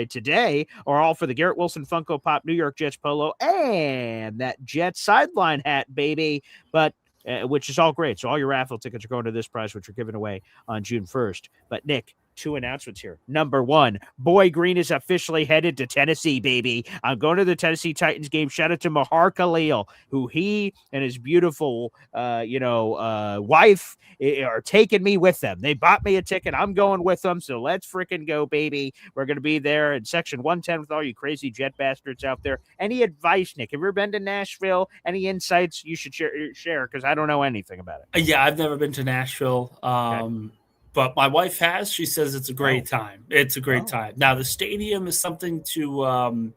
today are all for the Garrett Wilson Funko Pop New York Jets polo and that Jets sideline hat, baby. But which is all great. So all your raffle tickets are going to this prize, which are given away on June 1st. But Nick, two announcements here. Number one, Boy Green is officially headed to Tennessee, baby. I'm going to the Tennessee Titans game. Shout out to Mahar Khalil, who he and his beautiful, wife are taking me with them. They bought me a ticket. I'm going with them. So let's freaking go, baby. We're going to be there in section 110 with all you crazy Jet bastards out there. Any advice, Nick? Have you ever been to Nashville? Any insights you should share? Because I don't know anything about it. Yeah, I've never been to Nashville. Okay. But my wife has. She says it's a great time. It's a great time. Now the stadium is something to hold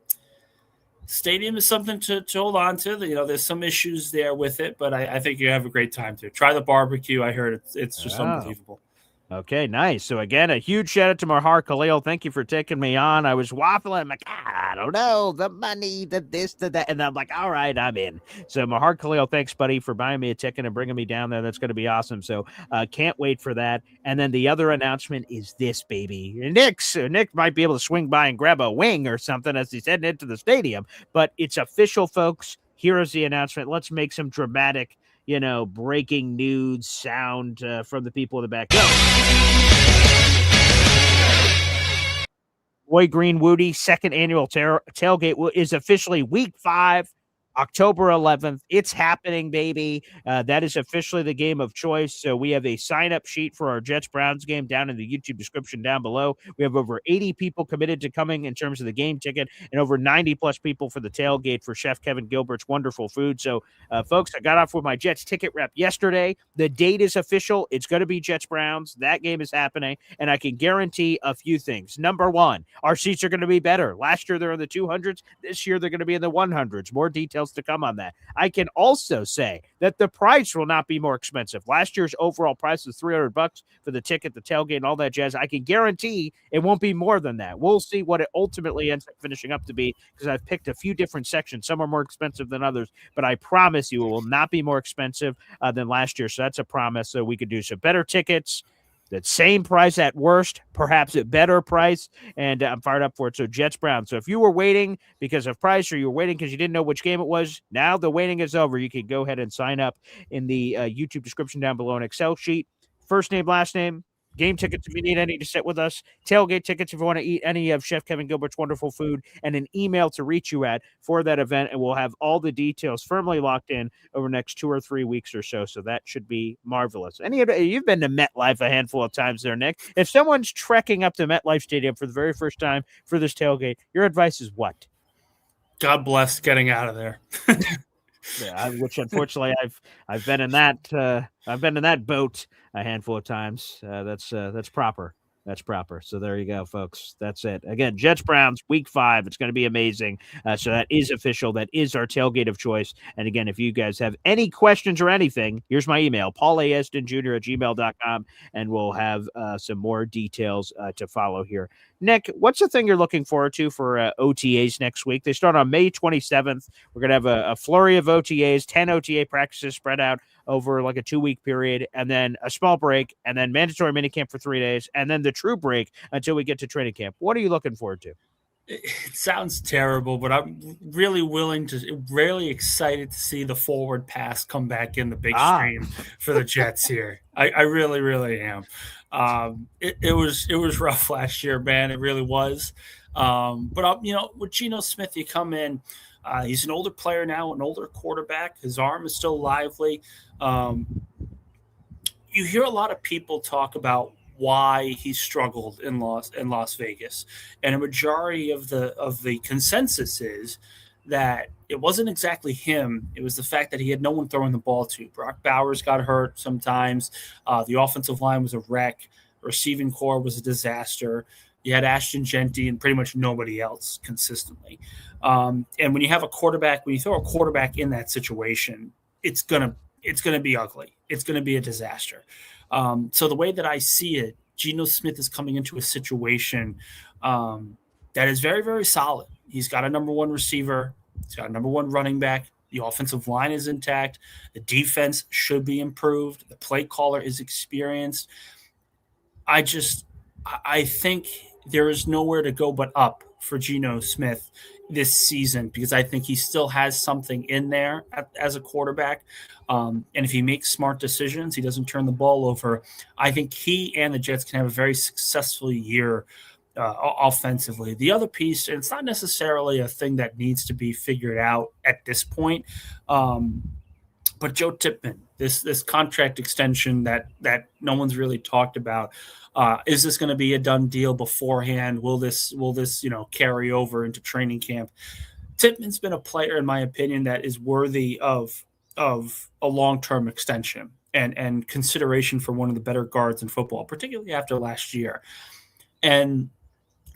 on to. There's some issues there with it, but I think you have a great time too. Try the barbecue. I heard it's just unbelievable. Okay, nice. So again, a huge shout out to Mahar Khalil. Thank you for taking me on. I was waffling. I'm like, I don't know, the money, the this, the that. And I'm like, all right, I'm in. So Mahar Khalil, thanks, buddy, for buying me a ticket and bringing me down there. That's going to be awesome. So can't wait for that. And then the other announcement is this, baby. Nick might be able to swing by and grab a wing or something as he's heading into the stadium. But it's official, folks. Here is the announcement. Let's make some dramatic breaking news sound from the people in the back. Go. Boy Green Woody second annual tailgate is officially week 5. October 11th. It's happening, baby. That is officially the game of choice. So we have a sign-up sheet for our Jets-Browns game down in the YouTube description down below. We have over 80 people committed to coming in terms of the game ticket and over 90-plus people for the tailgate for Chef Kevin Gilbert's wonderful food. So, folks, I got off with my Jets ticket rep yesterday. The date is official. It's going to be Jets-Browns. That game is happening, and I can guarantee a few things. Number one, our seats are going to be better. Last year, they're in the 200s. This year, they're going to be in the 100s. More details to come on that. I can also say that the price will not be more expensive. Last year's overall price was $300 for the ticket, the tailgate, and all that jazz. I can guarantee it won't be more than that. We'll see what it ultimately ends up finishing up to be because I've picked a few different sections. Some are more expensive than others, but I promise you it will not be more expensive than last year. So that's a promise. So we could do some better tickets. That same price at worst, perhaps at better price, and I'm fired up for it. So Jets-Browns. So if you were waiting because of price or you were waiting because you didn't know which game it was, now the waiting is over. You can go ahead and sign up in the YouTube description down below, an Excel sheet. First name, last name, game tickets if you need any to sit with us, tailgate tickets if you want to eat any of Chef Kevin Gilbert's wonderful food, and an email to reach you at for that event, and we'll have all the details firmly locked in over the next 2 or 3 weeks or so, so that should be marvelous. You've been to MetLife a handful of times there, Nick. If someone's trekking up to MetLife Stadium for the very first time for this tailgate, your advice is what? God bless getting out of there. Yeah, which unfortunately I've been in that boat a handful of times. That's proper. That's proper. So there you go, folks. That's it. Again, Jets-Browns, week 5. It's going to be amazing. So that is official. That is our tailgate of choice. And again, if you guys have any questions or anything, here's my email, paulasdenjr@gmail.com, and we'll have some more details to follow here. Nick, what's the thing you're looking forward to for OTAs next week? They start on May 27th. We're going to have a flurry of OTAs, 10 OTA practices spread out over like a 2-week period, and then a small break, and then mandatory minicamp for 3 days, and then the true break until we get to training camp. What are you looking forward to? It sounds terrible, but I'm really excited to see the forward pass come back in the big stream for the Jets here. I really, really am. It was rough last year, man. It really was. But with Geno Smith, you come in. He's an older player now, an older quarterback. His arm is still lively. You hear a lot of people talk about why he struggled in Las Vegas, and a majority of the consensus is that it wasn't exactly him. It was the fact that he had no one throwing the ball to. Brock Bowers got hurt sometimes. The offensive line was a wreck. The receiving core was a disaster. You had Esden Jr and pretty much nobody else consistently. And when you throw a quarterback in that situation, it's gonna be ugly. It's gonna be a disaster. So the way that I see it, Geno Smith is coming into a situation that is very, very solid. He's got a number 1 receiver. He's got a number 1 running back. The offensive line is intact. The defense should be improved. The play caller is experienced. I think there is nowhere to go but up for Geno Smith this season because I think he still has something in there as a quarterback. And if he makes smart decisions, he doesn't turn the ball over, I think he and the Jets can have a very successful year offensively. The other piece, and it's not necessarily a thing that needs to be figured out at this point, but Joe Tippmann, this contract extension that no one's really talked about. Is this going to be a done deal beforehand? Will this carry over into training camp? Tippmann's been a player, in my opinion, that is worthy of a long-term extension and consideration for one of the better guards in football, particularly after last year. And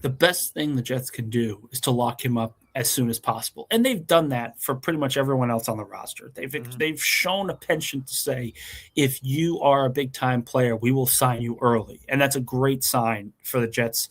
the best thing the Jets can do is to lock him up as soon as possible. And they've done that for pretty much everyone else on the roster. They've shown a penchant to say, if you are a big-time player, we will sign you early. And that's a great sign for the Jets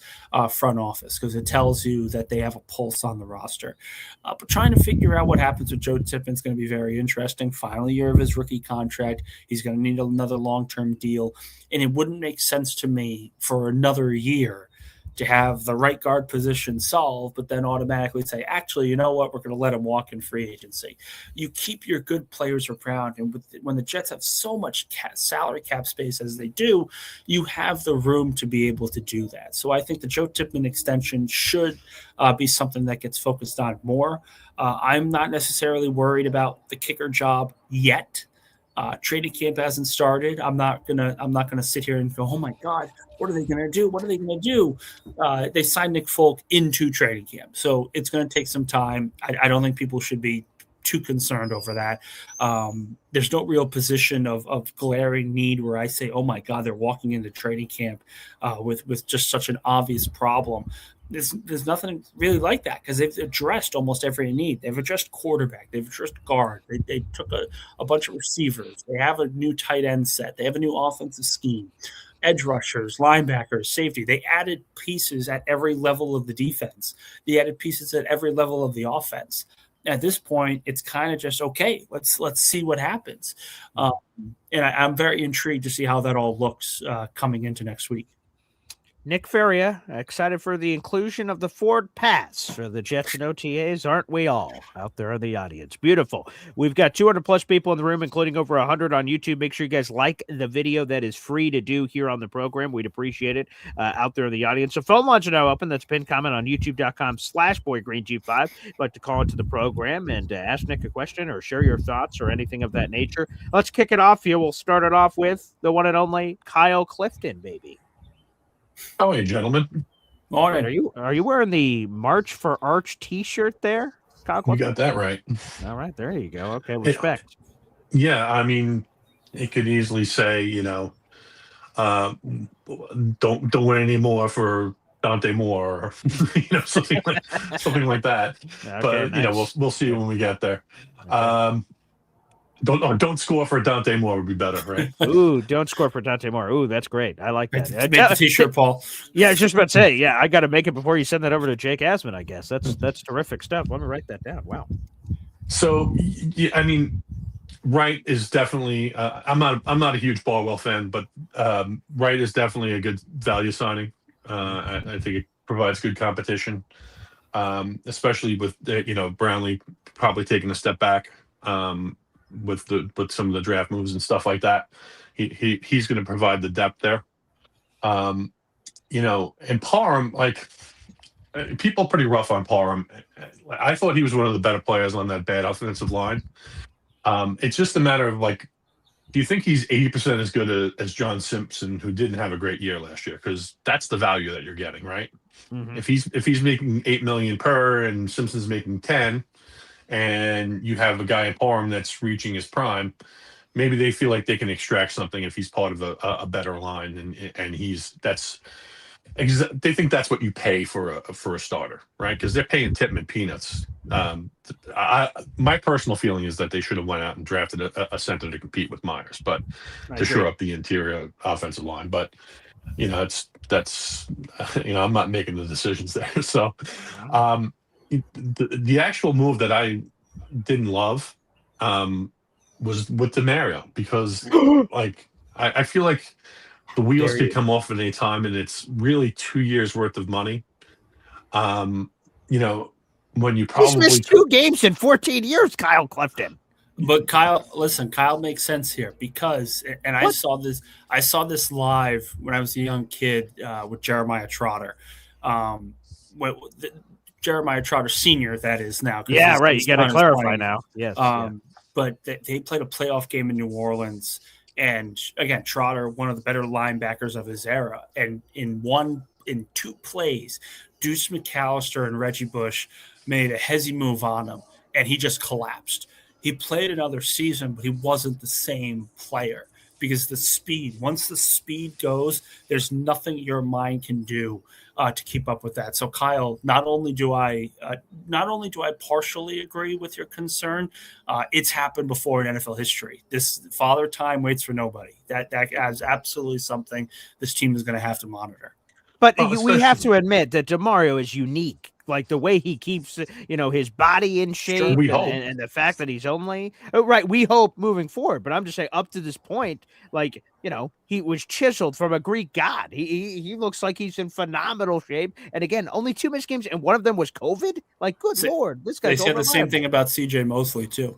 front office because it tells you that they have a pulse on the roster. But trying to figure out what happens with Joe Tippmann is going to be very interesting. Final year of his rookie contract. He's going to need another long-term deal. And it wouldn't make sense to me for another year to have the right guard position solved, but then automatically say, actually, you know what? We're going to let him walk in free agency. You keep your good players around, and when the Jets have so much salary cap space as they do, you have the room to be able to do that. So I think the Joe Tippmann extension should be something that gets focused on more. I'm not necessarily worried about the kicker job yet. Training camp hasn't started. I'm not gonna sit here and go, oh my God, what are they gonna do? What are they gonna do? They signed Nick Folk into training camp, so it's gonna take some time. I don't think people should be too concerned over that. There's no real position of glaring need where I say, oh my God, they're walking into training camp with just such an obvious problem. There's nothing really like that because they've addressed almost every need. They've addressed quarterback. They've addressed guard. They took a bunch of receivers. They have a new tight end set. They have a new offensive scheme. Edge rushers, linebackers, safety. They added pieces at every level of the defense. They added pieces at every level of the offense. At this point, it's kind of just, okay, let's see what happens. And I'm very intrigued to see how that all looks coming into next week. Nick Faria, excited for the inclusion of the Ford Pass for the Jets and OTAs, aren't we all out there in the audience? Beautiful. We've got 200-plus people in the room, including over 100 on YouTube. Make sure you guys like the video. That is free to do here on the program. We'd appreciate it out there in the audience. So phone lines are now open. That's pinned comment on youtube.com/BoyGreenG5. If you'd like to call into the program and ask Nick a question or share your thoughts or anything of that nature. Let's kick it off here. We'll start it off with the one and only Kyle Clifton, baby. How are you, gentlemen? All right. Are you wearing the March for Arch T-shirt there, Kyle? You got that right. All right, there you go. Okay, respect. Yeah, I mean, it could easily say, don't win anymore for Dante Moore, or something like that. Okay, but nice. we'll see when we get there. Okay. Don't score for Dante Moore would be better, right? Ooh, don't score for Dante Moore. Ooh, that's great. I like that. Make the T-shirt, Paul. Yeah, I was just about to say. Yeah, I got to make it before you send that over to Jake Asman. I guess that's terrific stuff. Let me write that down. Wow. So, yeah, I mean, Wright is definitely. I'm not a huge Barnwell fan, but Wright is definitely a good value signing. I think it provides good competition, especially with Brownlee probably taking a step back. With some of the draft moves and stuff like that, he's going to provide the depth there. And Parham, like, people are pretty rough on Parham. I thought he was one of the better players on that bad offensive line. It's just a matter of, like, do you think he's 80% as good as John Simpson, who didn't have a great year last year? Because that's the value that you're getting, right? Mm-hmm. If he's making $8 million per and Simpson's making 10. And you have a guy in Parham that's reaching his prime, maybe they feel like they can extract something if he's part of a better line, and they think that's what you pay for a starter, right? Because they're paying Tippmann peanuts. My personal feeling is that they should have went out and drafted a center to compete with Myers, but to shore up the interior offensive line. But that's I'm not making the decisions there. So. The actual move that I didn't love was with DeMario, because like I feel like the wheels could come off at any time, and it's really 2 years worth of money. When you probably missed 2 games in 14 years, Kyle Clifton. But Kyle makes sense here because, and I saw this live when I was a young kid with Jeremiah Trotter. Jeremiah Trotter Sr., that is now. Yeah, right. You got to clarify now. Yes. But they played a playoff game in New Orleans. And again, Trotter, one of the better linebackers of his era. And in 2 plays, Deuce McAllister and Reggie Bush made a hezzy move on him, and he just collapsed. He played another season, but he wasn't the same player because once the speed goes, there's nothing your mind can do to keep up with that. So Kyle, not only do I partially agree with your concern, it's happened before in NFL history. This father time waits for nobody. That is absolutely something this team is going to have to monitor. But we have to admit that DeMario is unique. Like the way he keeps, his body in shape, and the fact that he's only right. We hope moving forward, but I'm just saying, up to this point, like he was chiseled from a Greek god. He looks like he's in phenomenal shape. And again, only 2 missed games, and one of them was COVID. Like, good Lord, this guy's. They said the same thing about C.J. Mosley too.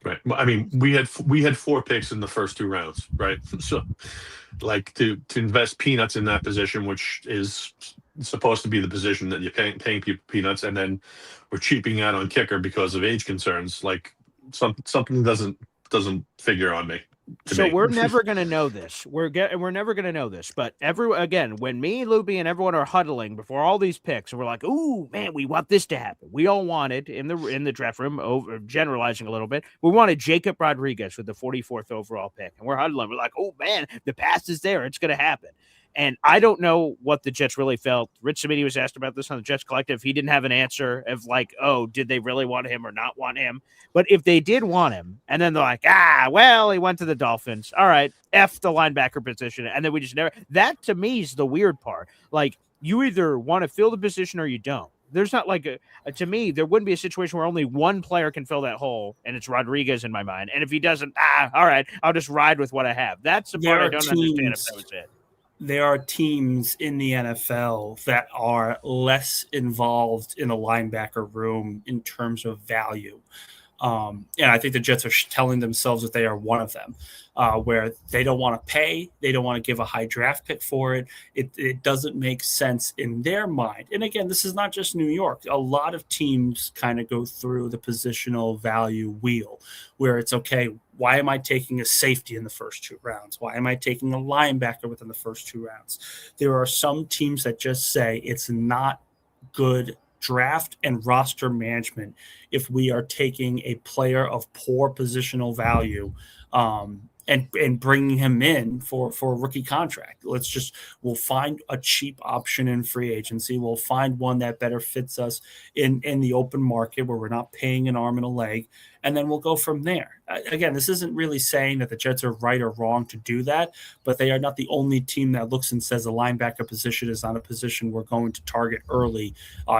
Right. I mean, we had 4 picks in the first 2 rounds, right? So, like to invest peanuts in that position, which is supposed to be the position that you're paying people peanuts, and then we're cheaping out on kicker because of age concerns. Like something doesn't figure on me. So we're never going to know this. We're never going to know this. But when me, Loopy, and everyone are huddling before all these picks, and we're like, "Ooh, man, we want this to happen." We all wanted in the draft room, over generalizing a little bit, we wanted Jacob Rodriguez with the 44th overall pick, and we're huddling. We're like, "Oh man, the pass is there. It's going to happen." And I don't know what the Jets really felt. Rich Cimini was asked about this on the Jets Collective. He didn't have an answer of like, oh, did they really want him or not want him? But if they did want him, and then they're like, well, he went to the Dolphins. All right, F the linebacker position. And then we just never – that to me is the weird part. Like, you either want to fill the position or you don't. There's not like to me, there wouldn't be a situation where only one player can fill that hole, and it's Rodriguez in my mind. And if he doesn't, all right, I'll just ride with what I have. That's the part I don't understand if that was it. There are teams in the NFL that are less involved in a linebacker room in terms of value. And I think the Jets are telling themselves that they are one of them, where they don't want to pay. They don't want to give a high draft pick for it. It doesn't make sense in their mind. And again, this is not just New York. A lot of teams kind of go through the positional value wheel where it's, okay, why am I taking a safety in the first 2 rounds? Why am I taking a linebacker within the first 2 rounds? There are some teams that just say it's not good draft and roster management if we are taking a player of poor positional value and bringing him in for a rookie contract. We'll find a cheap option in free agency. We'll find one that better fits us in the open market where we're not paying an arm and a leg, and then we'll go from there. Again, this isn't really saying that the Jets are right or wrong to do that, but they are not the only team that looks and says the linebacker position is not a position we're going to target early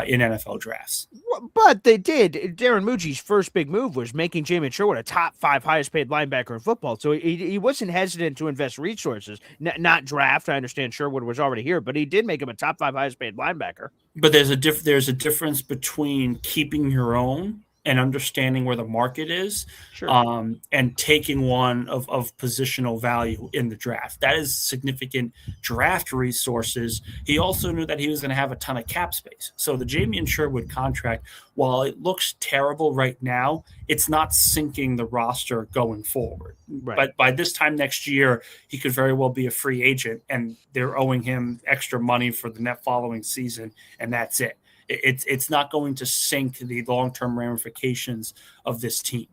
in NFL drafts. But they did. Darren Muji's first big move was making Jamin Sherwood a top 5 highest paid linebacker in football. So he wasn't hesitant to invest resources, not draft. I understand Sherwood was already here, but he did make him a top 5 highest paid linebacker. But there's a difference between keeping your own and understanding where the market is, sure. And taking one of positional value in the draft. That is significant draft resources. He also knew that he was going to have a ton of cap space. So the Jamin Sherwood contract, while it looks terrible right now, it's not sinking the roster going forward. Right. But by this time next year, he could very well be a free agent, and they're owing him extra money for the net following season, and that's it. It's not going to sink the long-term ramifications of this team.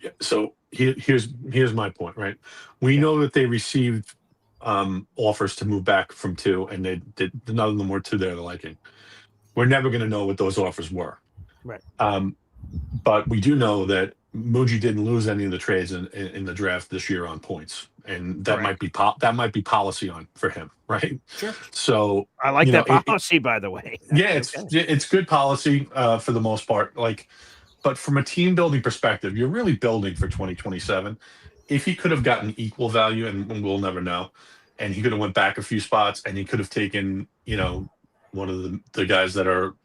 Yeah, so here's my point, right? We know that they received offers to move back from 2, and none of them were to their liking. We're never going to know what those offers were. Right. But we do know that Muji didn't lose any of the trades in the draft this year on points, and that might be policy for him, right? Sure. So I like that policy, by the way. Yeah, it's good policy for the most part. But from a team building perspective, you're really building for 2027. If he could have gotten equal value, and we'll never know, and he could have went back a few spots, and he could have taken one of the guys that are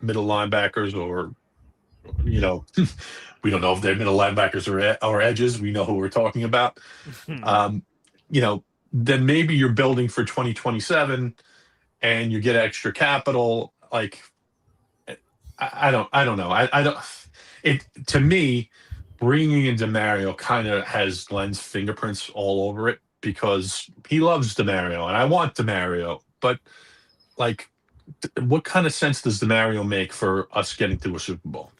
middle linebackers, or we don't know if they're middle linebackers or edges. We know who we're talking about. Then maybe you're building for 2027 and you get extra capital. Like, I don't know. To me, bringing in DeMario kind of has Glenn's fingerprints all over it, because he loves DeMario and I want DeMario, but what kind of sense does DeMario make for us getting to a Super Bowl?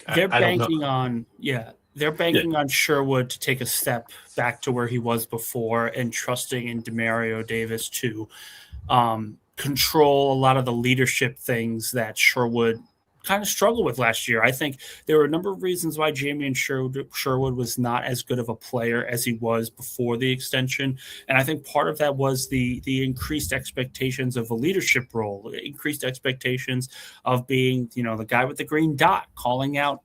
They're banking on Sherwood to take a step back to where he was before, and trusting in DeMario Davis to control a lot of the leadership things that Sherwood kind of struggled with last year. I think there were a number of reasons why Jamin Sherwood was not as good of a player as he was before the extension. And I think part of that was the increased expectations of a leadership role, increased expectations of being, the guy with the green dot, calling out,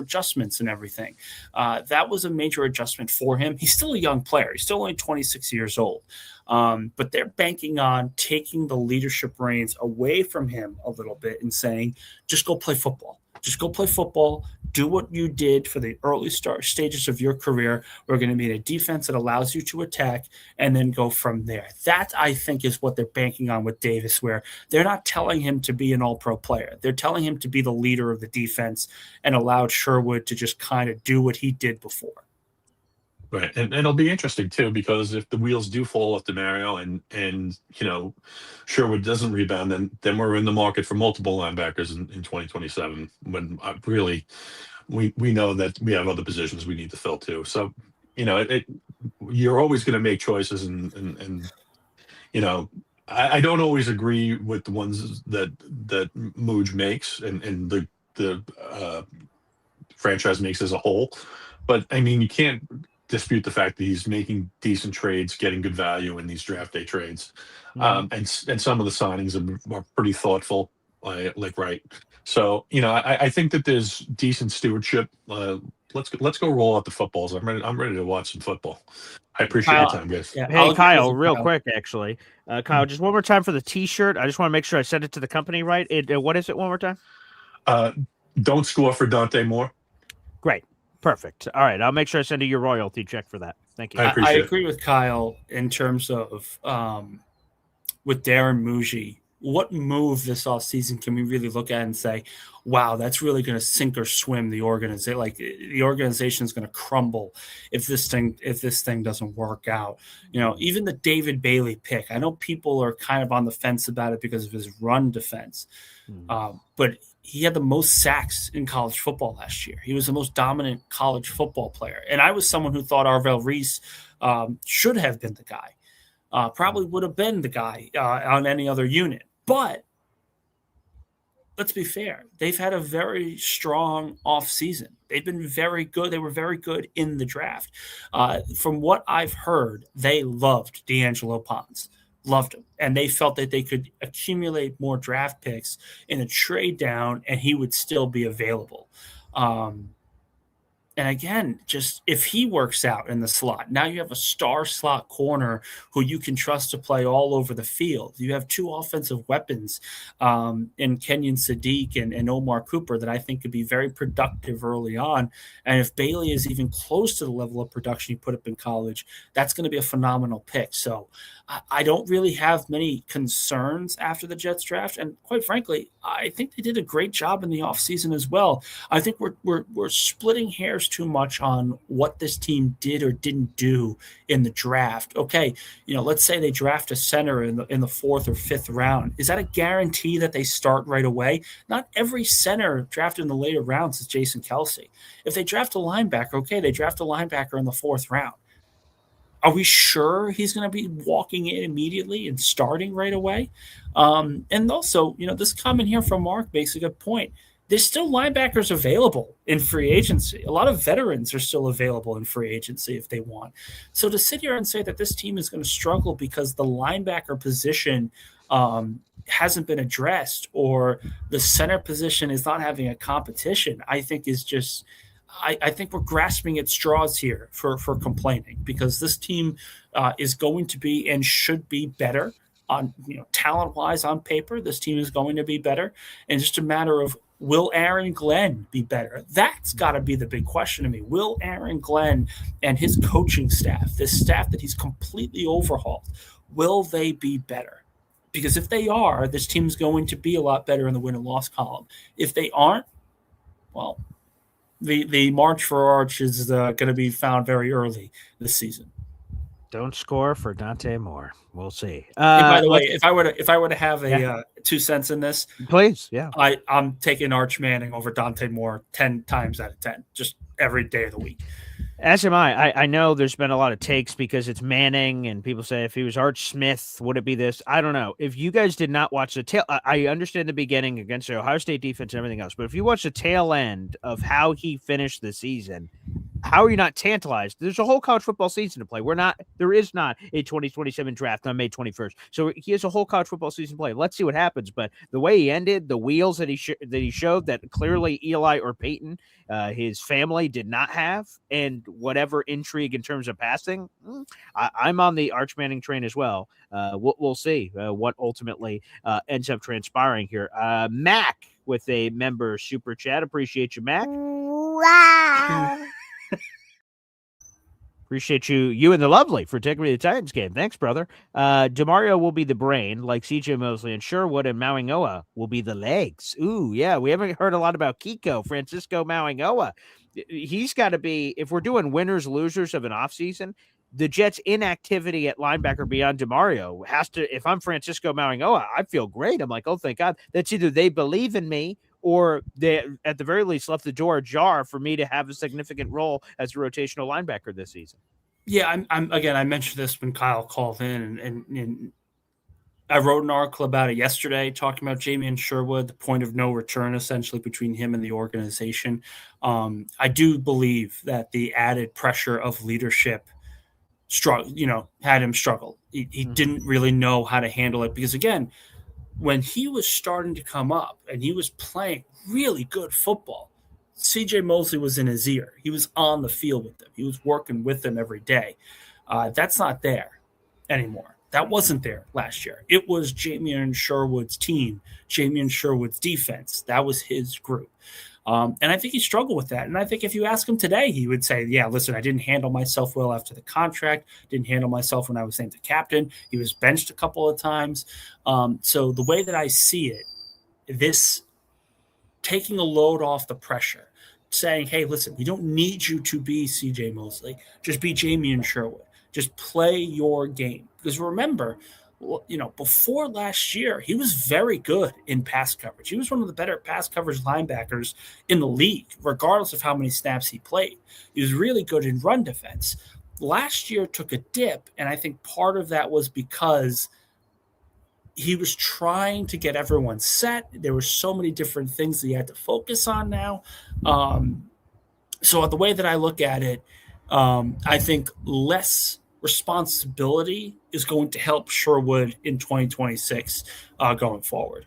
adjustments and everything. That was a major adjustment for him. He's still a young player. He's still only 26 years old. But they're banking on taking the leadership reins away from him a little bit and saying, just go play football. Just go play football. Do what you did for the early stages of your career. We're going to be in a defense that allows you to attack and then go from there. That, I think, is what they're banking on with Davis, where they're not telling him to be an all-pro player. They're telling him to be the leader of the defense and allowed Sherwood to just kind of do what he did before. Right, and it'll be interesting too, because if the wheels do fall off DeMario and Sherwood doesn't rebound, then we're in the market for multiple linebackers in 2027. When really we know that we have other positions we need to fill too. So you're always going to make choices, and I don't always agree with the ones that Mooj makes and the franchise makes as a whole, but I mean you can't dispute the fact that he's making decent trades, getting good value in these draft day trades, and some of the signings are pretty thoughtful, like right. So I think that there's decent stewardship. Let's go roll out the footballs. I'm ready to watch some football. I appreciate your time, guys. Yeah, Hey, Kyle, real quick, actually, Kyle, just one more time for the T-shirt. I just want to make sure I send it to the company right. What is it? One more time. Don't score for Dante Moore. Great. Perfect. All right. I'll make sure I send you your royalty check for that. Thank you. I agree with Kyle in terms of with Darren Muji. What move this offseason can we really look at and say, wow, that's really going to sink or swim the organization? Like the organization is going to crumble if this thing doesn't work out. Even the David Bailey pick. I know people are kind of on the fence about it because of his run defense, but he had the most sacks in college football last year. He was the most dominant college football player. And I was someone who thought Arvell Reese should have been the guy. Probably would have been the guy on any other unit. But let's be fair. They've had a very strong offseason. They've been very good. They were very good in the draft. From what I've heard, they loved D'Angelo Pons. Loved him. And they felt that they could accumulate more draft picks in a trade down and he would still be available. And again, just if he works out in the slot, now you have a star slot corner who you can trust to play all over the field. You have two offensive weapons in Kenyon Sadiq and Omar Cooper that I think could be very productive early on. And if Bailey is even close to the level of production he put up in college, that's going to be a phenomenal pick. So I don't really have many concerns after the Jets draft. And quite frankly, I think they did a great job in the offseason as well. I think we're splitting hairs too much on what this team did or didn't do in the draft. Okay, let's say they draft a center in the fourth or fifth round. Is that a guarantee that they start right away? Not every center drafted in the later rounds is Jason Kelce. If they draft a linebacker, okay, they draft a linebacker in the fourth round. Are we sure he's going to be walking in immediately and starting right away? And also, this comment here from Mark makes a good point. There's still linebackers available in free agency. A lot of veterans are still available in free agency if they want. So to sit here and say that this team is going to struggle because the linebacker position hasn't been addressed or the center position is not having a competition, I think is just – I think we're grasping at straws here for complaining because this team is going to be and should be better on talent-wise on paper. This team is going to be better, and just a matter of will Aaron Glenn be better? That's got to be the big question to me. Will Aaron Glenn and his coaching staff, this staff that he's completely overhauled, will they be better? Because if they are, this team's going to be a lot better in the win and loss column. If they aren't, well, the March for Arch is going to be found very early this season. Don't score for Dante Moore. We'll see. By the way, if I were to have a 2 cents in this, please, yeah, I'm taking Arch Manning over Dante Moore 10 times out of 10, just every day of the week. As am I. I know there's been a lot of takes because it's Manning, and people say if he was Arch Smith, would it be this? I don't know. If you guys did not watch the tail, I understand the beginning against the Ohio State defense and everything else, but if you watch the tail end of how he finished the season, how are you not tantalized? There's a whole college football season to play. There is not a 2027 draft on May 21st. So he has a whole college football season to play. Let's see what happens. But the way he ended, the wheels that he showed that clearly Eli or Peyton, his family did not have, and whatever intrigue in terms of passing, I'm on the Arch Manning train as well. We'll see what ultimately ends up transpiring here. Mac, with a member super chat. Appreciate you, Mac. Wow. Appreciate you and the lovely for taking me to the Titans game. Thanks, brother. DeMario will be the brain, like CJ Mosley, and Sherwood and Mauingoa will be the legs. Ooh, yeah. We haven't heard a lot about Kiko, Francisco Mauingoa. He's got to be, if we're doing winners, losers of an offseason, the Jets' inactivity at linebacker beyond DeMario has to, if I'm Francisco Mauingoa, I feel great. I'm like, oh, thank God. That's either they believe in me or they, at the very least, left the door ajar for me to have a significant role as a rotational linebacker this season. Yeah, I'm again, I mentioned this when Kyle called in, and I wrote an article about it yesterday talking about Jamie Sherwood, the point of no return essentially between him and the organization. I do believe that the added pressure of leadership had him struggle. He didn't really know how to handle it because, again, when he was starting to come up and he was playing really good football, CJ Mosley was in his ear. He was on the field with them. He was working with them every day. That's not there anymore. That wasn't there last year. It was Jamie Sherwood's team, Jamie Sherwood's defense. That was his group. And I think he struggled with that. And I think if you ask him today, he would say, yeah, listen, I didn't handle myself well after the contract, didn't handle myself when I was named the captain. He was benched a couple of times. So the way that I see it, this taking a load off the pressure, saying, hey, listen, we don't need you to be CJ Mosley. Just be Jamie Sherwood. Just play your game. Because remember, before last year, he was very good in pass coverage. He was one of the better pass coverage linebackers in the league, regardless of how many snaps he played. He was really good in run defense. Last year took a dip, and I think part of that was because he was trying to get everyone set. There were so many different things that he had to focus on now. So the way that I look at it, I think less responsibility is going to help Sherwood in 2026 going forward.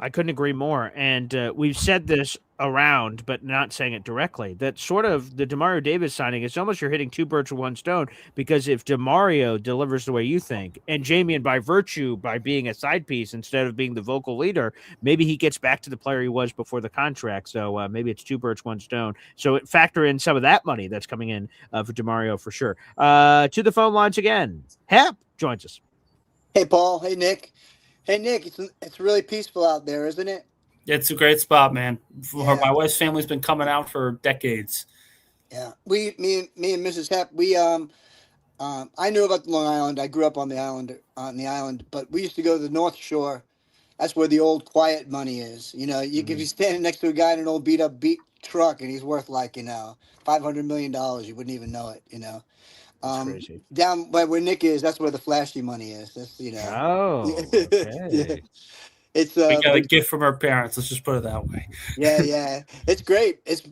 I couldn't agree more. And we've said this around, but not saying it directly, that sort of the DeMario Davis signing, it's almost you're hitting two birds with one stone, because if DeMario delivers the way you think, and Jamie, by virtue, by being a side piece instead of being the vocal leader, maybe he gets back to the player he was before the contract. So maybe it's two birds, one stone. So factor in some of that money that's coming in for DeMario for sure. To the phone lines again. Hap joins us. Hey, Paul. Hey, Nick. Hey, Nick, it's really peaceful out there, isn't it? It's a great spot, man. Yeah. My wife's family's been coming out for decades. Yeah. Me and Mrs. Hep, we I knew about Long Island. I grew up on the island, but we used to go to the North Shore. That's where the old quiet money is. If you're standing next to a guy in an old beat truck and he's worth like, $500 million, you wouldn't even know it, That's crazy. Down by where Nick is, that's where the flashy money is. That's Oh, okay. Yeah. It's we got a gift from our parents. Let's just put it that way. Yeah. It's great. It's.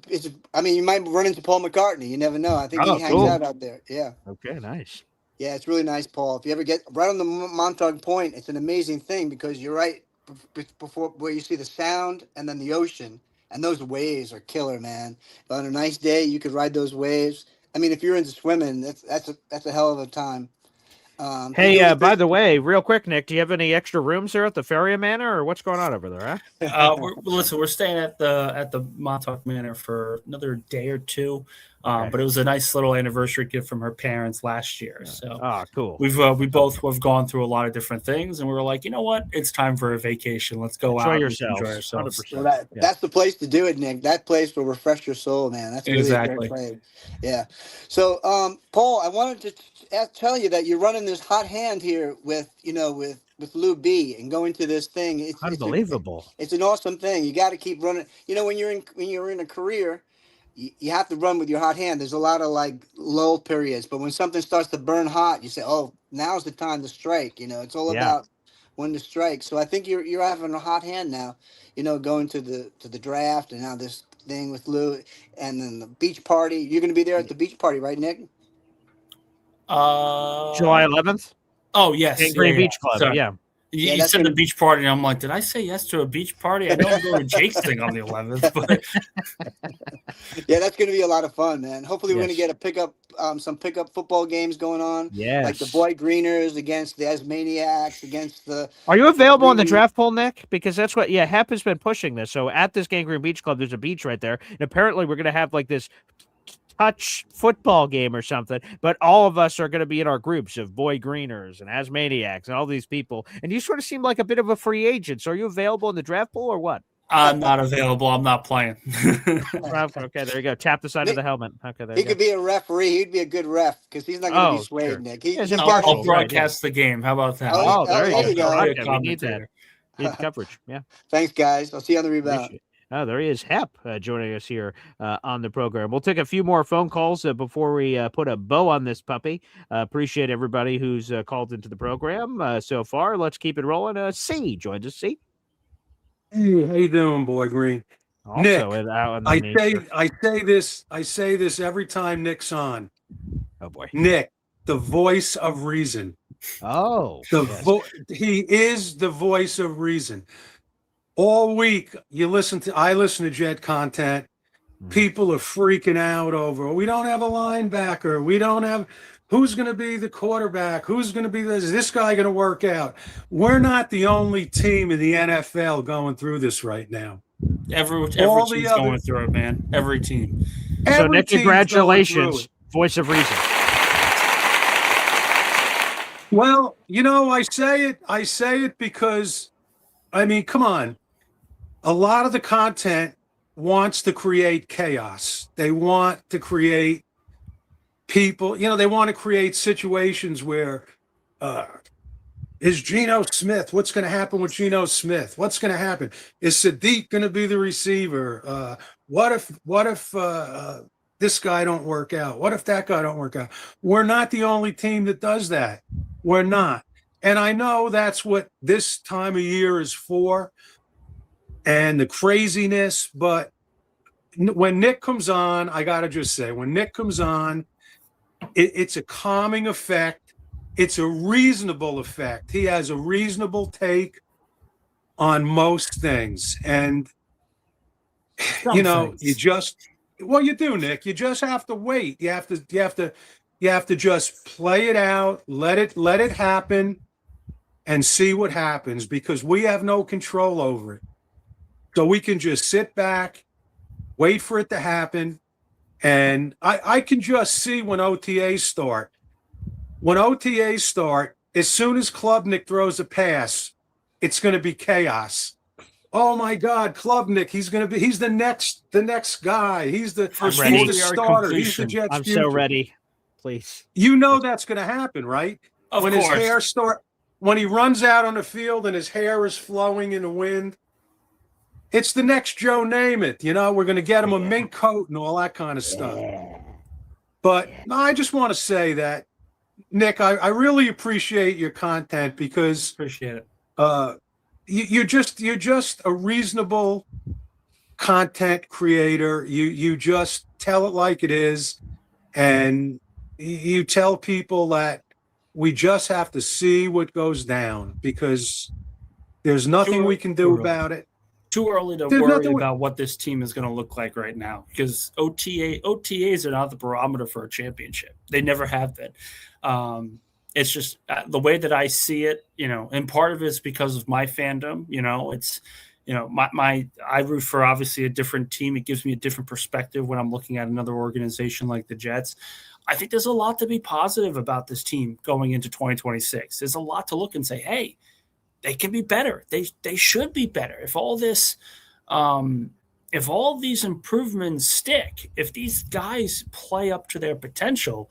I mean, you might run into Paul McCartney. You never know. I think he hangs out there. Yeah. Okay, nice. Yeah, it's really nice, Paul. If you ever get right on the Montauk Point, it's an amazing thing because you're right before where you see the sound and then the ocean, and those waves are killer, man. But on a nice day, you could ride those waves. I mean, if you're into swimming, that's a hell of a time. Hey, by the way, real quick, Nick, do you have any extra rooms there at the Faria Manor, or what's going on over there? Huh? We're staying at the Montauk Manor for another day or two. Okay. But it was a nice little anniversary gift from her parents last year. So, cool. We both have gone through a lot of different things, and we were like, you know what? It's time for a vacation. Let's go out and enjoy ourselves. So that's the place to do it, Nick. That place will refresh your soul, man. That's really exactly. A great place. Yeah. So, Paul, I wanted to tell you that you're running this hot hand here with Lou B and going to this thing. It's unbelievable. It's an awesome thing. You got to keep running. When you're in a career, you have to run with your hot hand. There's a lot of lull periods, but when something starts to burn hot, you say, "Oh, now's the time to strike." It's all about when to strike. So I think you're having a hot hand now. Going to the draft and now this thing with Lou and then the beach party. You're going to be there at the beach party, right, Nick? July 11th. Oh yes, Green Beach Club. Sorry. Yeah. You said the beach party, and I'm like, did I say yes to a beach party? I know I'm going to Jake's thing on the 11th, but yeah, that's going to be a lot of fun, man. Hopefully, we're Yes. going to get some pickup football games going on. Yes. Like the Boy Greeners against the Asmaniacs against the. Are you available on the draft poll, Nick? Because that's what, Hep has been pushing this. So at this Gangrene Beach Club, there's a beach right there, and apparently we're going to have like this touch football game or something, but all of us are going to be in our groups of Boy Greeners and Asmaniacs and all these people. And you sort of seem like a bit of a free agent. So are you available in the draft pool or what? I'm not available. I'm not playing. Okay, there you go. Tap the side of the helmet. Okay, there he you go. could be a referee. He'd be a good ref because he's not going to be swayed, sure. Nick. I'll broadcast the game. How about that? There you go. We need that. Need coverage. Yeah. Thanks, guys. I'll see you on the rebound. Oh, there he is, Hep, joining us here on the program. We'll take a few more phone calls before we put a bow on this puppy. Appreciate everybody who's called into the program so far. Let's keep it rolling. C joins us. C. Hey, how you doing, Boy Green? Also, Nick, I say this every time Nick's on. Oh boy, Nick, the voice of reason. Oh, he is the voice of reason. All week, I listen to Jet content. People are freaking out over, we don't have a linebacker. We don't have, who's going to be the quarterback? Who's going to be is this guy going to work out? We're not the only team in the NFL going through this right now. Every team's going through it, man. Every team. So, Nick, congratulations. Voice of reason. Well, I say it because, I mean, come on. A lot of the content wants to create chaos. They want to create people, they want to create situations where is Geno Smith? What's going to happen with Geno Smith? What's going to happen? Is Sadiq going to be the receiver? What if this guy don't work out? What if that guy don't work out? We're not the only team that does that. We're not. And I know that's what this time of year is for. And the craziness, but when Nick comes on, I got to just say, when Nick comes on, it's a calming effect. It's a reasonable effect. He has a reasonable take on most things. And, you do, Nick. You just have to wait. You have to just play it out, let it happen and see what happens because we have no control over it. So we can just sit back, wait for it to happen. And I can just see when OTAs start. When OTAs start, as soon as Klubnik throws a pass, it's going to be chaos. Oh my God, Klubnik, he's the next guy. He's the starter. He's the Jets' I'm future. so ready. Please. That's going to happen, right? Of when course. When he runs out on the field and his hair is flowing in the wind, it's the next Joe Namath. We're going to get him a mink coat and all that kind of stuff. But I just want to say that, Nick, I really appreciate your content because appreciate it. You're just a reasonable content creator. You just tell it like it is, and you tell people that we just have to see what goes down because there's nothing we can do about it. Too early to worry about what this team is going to look like right now because OTAs are not the barometer for a championship. They never have been. It's just the way that I see it, and part of it is because of my fandom. It's, I root for obviously a different team. It gives me a different perspective when I'm looking at another organization like the Jets. I think there's a lot to be positive about this team going into 2026. There's a lot to look and say, hey, they can be better. They should be better. If all this, if all these improvements stick, if these guys play up to their potential,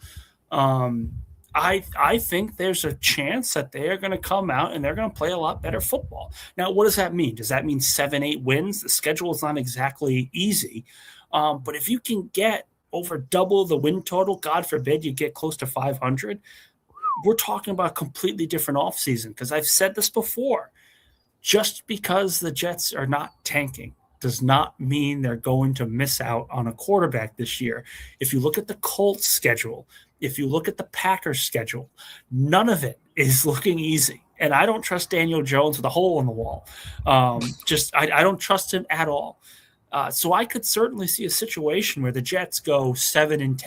I think there's a chance that they are going to come out and they're going to play a lot better football. Now, what does that mean? Does that mean 7-8 wins? The schedule is not exactly easy, but if you can get over double the win total, God forbid you get close to 500. We're talking about a completely different offseason because I've said this before. Just because the Jets are not tanking does not mean they're going to miss out on a quarterback this year. If you look at the Colts schedule, if you look at the Packers schedule, none of it is looking easy. And I don't trust Daniel Jones with a hole in the wall. I don't trust him at all. So I could certainly see a situation where the Jets go 7-10,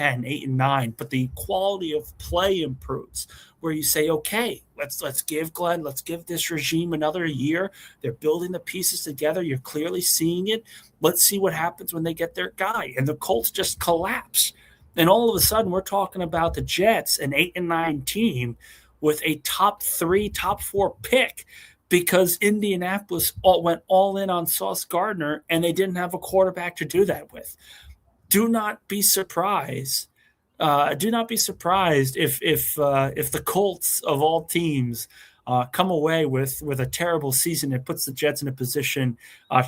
8-9, but the quality of play improves. Where you say, okay, let's give Glenn, let's give this regime another year. They're building the pieces together. You're clearly seeing it. Let's see what happens when they get their guy. And the Colts just collapse. And all of a sudden, we're talking about the Jets, an 8-9 team with a top 3, top 4 pick, because Indianapolis went all in on Sauce Gardner, and they didn't have a quarterback to do that with. Do not be surprised. Do not be surprised if the Colts of all teams come away with a terrible season that puts the Jets in a position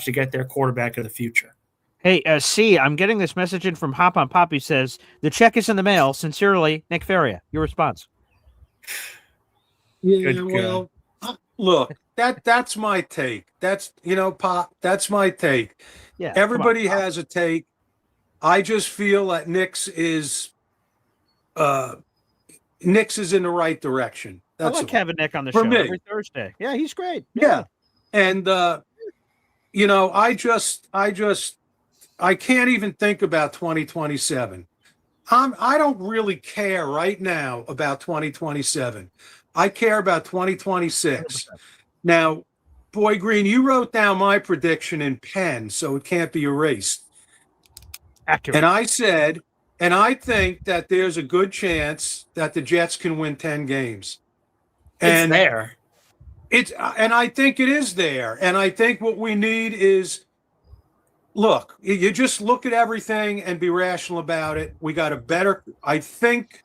to get their quarterback of the future. Hey, C, I'm getting this message in from Hop on Pop. He says, the check is in the mail. Sincerely, Nick Faria. Your response. Yeah, well, look, that's my take. That's, Pop, that's my take. Yeah, everybody has a take. I just feel that Nick's is in the right direction. That's I like having Nick on the For show me. every Thursday. Yeah, he's great. Yeah. And I can't even think about 2027. I don't really care right now about 2027. I care about 2026. 100%. Now, Boy Green, you wrote down my prediction in pen, so it can't be erased. Accurate. And I said, and I think that there's a good chance that the Jets can win 10 games. And there. And I think it is there. And I think what we need is, look, you just look at everything and be rational about it. I think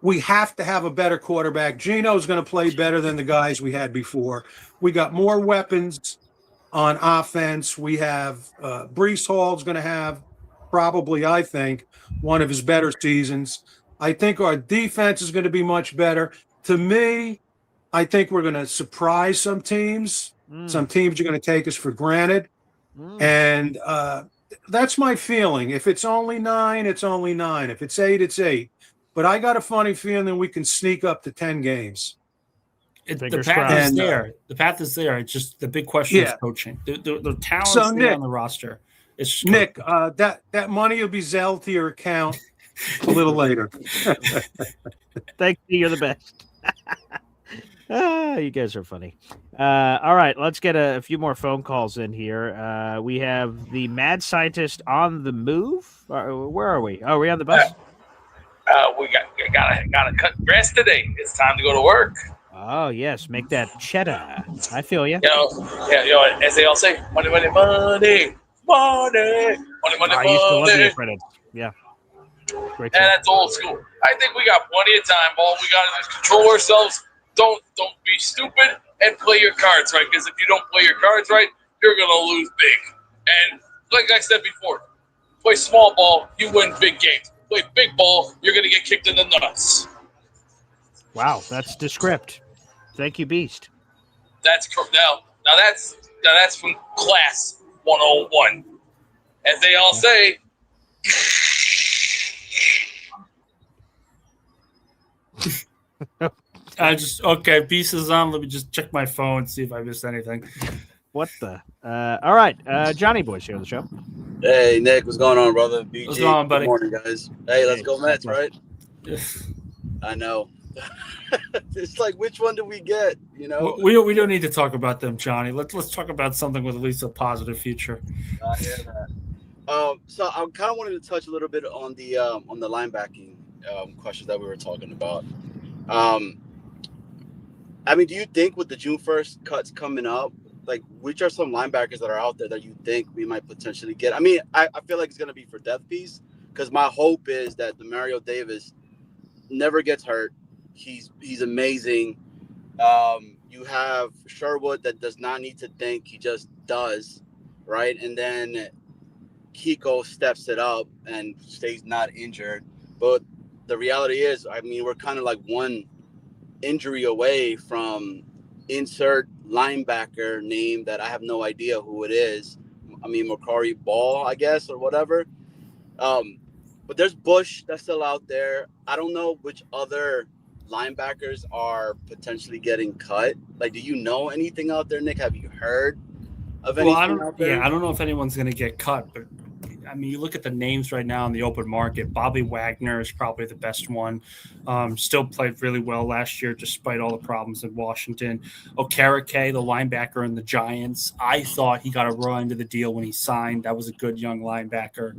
we have to have a better quarterback. Gino's going to play better than the guys we had before. We got more weapons on offense. We have Breece Hall's going to have probably, I think, one of his better seasons. I think our defense is going to be much better. To me, I think we're going to surprise some teams. Some teams are going to take us for granted. And that's my feeling. If it's only 9, it's only 9. If it's 8, it's 8. But I got a funny feeling we can sneak up to 10 games. The path is there. The path is there. It's just the big question is coaching. The talent's there on the roster. It's Nick, that money will be Zelle to your account a little later. Thank you. You're the best. You guys are funny. All right, let's get a few more phone calls in here. We have the mad scientist on the move. Where are we? Oh, are we on the bus? We gotta cut grass today. It's time to go to work. Oh yes, make that cheddar. I feel you. As they all say, money, money, money, money, money, money, I used to love the money. Apprentice. Yeah, great. And that's old school. I think we got plenty of time. All we gotta do is control ourselves. Don't be stupid and play your cards right. Because if you don't play your cards right, you're gonna lose big. And like I said before, play small ball, you win big games. Play big ball, you're gonna get kicked in the nuts. Wow, that's descript. Thank you, Beast. That's now that's from class 101. As they all say. Beast is on. Let me just check my phone, see if I missed anything. What the? All right, Johnny Boy's here on the show. Hey, Nick, what's going on, brother? BG, what's going on, buddy? Good morning, guys. Hey, let's go Mets, right? I know. It's like, which one do we get? You know, we don't need to talk about them, Johnny. Let's talk about something with at least a positive future. I hear that. So I kind of wanted to touch a little bit on the linebacking questions that we were talking about. I mean, do you think with the June 1st cuts coming up, like, which are some linebackers that are out there that you think we might potentially get? I mean, I feel like it's going to be for depth piece, because my hope is that Demario Davis never gets hurt. He's amazing. You have Sherwood that does not need to think. He just does, right? And then Kiko steps it up and stays not injured. But the reality is, I mean, we're kind of like one injury away from insert linebacker name that I have no idea who it is. I mean, Makari Ball, I guess, or whatever. But there's Bush that's still out there. I don't know which other linebackers are potentially getting cut? Like, do you know anything out there, Nick? Have you heard of anything out there? Yeah, I don't know if anyone's going to get cut, but I mean, you look at the names right now in the open market. Bobby Wagner is probably the best one. Still played really well last year, despite all the problems in Washington. Okereke, the linebacker in the Giants, I thought he got a raw end of the deal when he signed. That was a good young linebacker.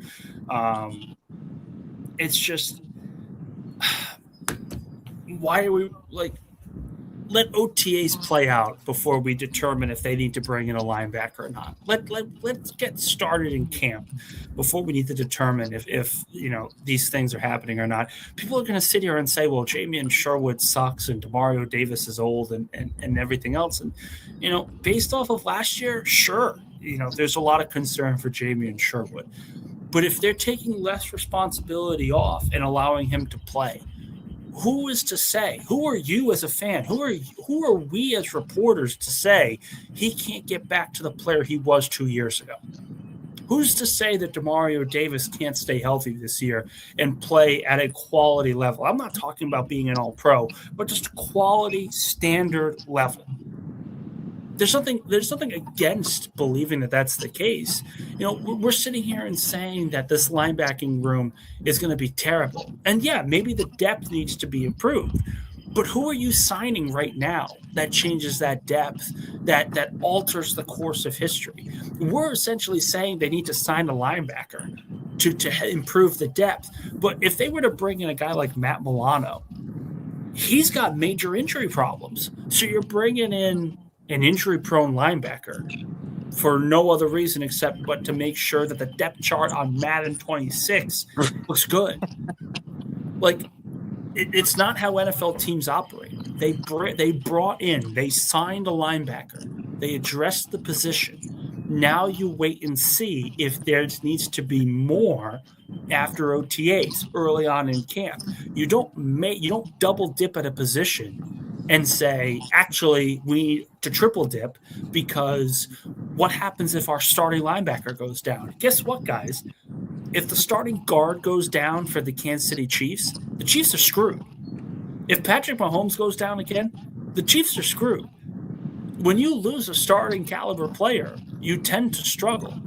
It's just, why are we like? Let OTAs play out before we determine if they need to bring in a linebacker or not. Let's get started in camp before we need to determine if these things are happening or not. People are going to sit here and say, well, Jamie Sherwood sucks and Demario Davis is old and everything else. And, based off of last year, sure, there's a lot of concern for Jamie Sherwood. But if they're taking less responsibility off and allowing him to play, who is to say? Who are you as a fan? Who are we as reporters to say he can't get back to the player he was 2 years ago? Who's to say that Demario Davis can't stay healthy this year and play at a quality level? I'm not talking about being an all-pro, but just quality standard level. There's something against believing that that's the case. We're sitting here and saying that this linebacking room is going to be terrible. And yeah, maybe the depth needs to be improved. But who are you signing right now that changes that depth, that alters the course of history? We're essentially saying they need to sign a linebacker to improve the depth. But if they were to bring in a guy like Matt Milano, he's got major injury problems. So you're bringing in an injury-prone linebacker for no other reason except but to make sure that the depth chart on Madden 26 looks good. Like, it's not how NFL teams operate. They signed a linebacker. They addressed the position. Now you wait and see if there needs to be more after OTAs early on in camp. You don't double dip at a position and say, actually, we need to triple dip because what happens if our starting linebacker goes down? Guess what, guys? If the starting guard goes down for the Kansas City Chiefs, the Chiefs are screwed. If Patrick Mahomes goes down again, the Chiefs are screwed. When you lose a starting caliber player, you tend to struggle.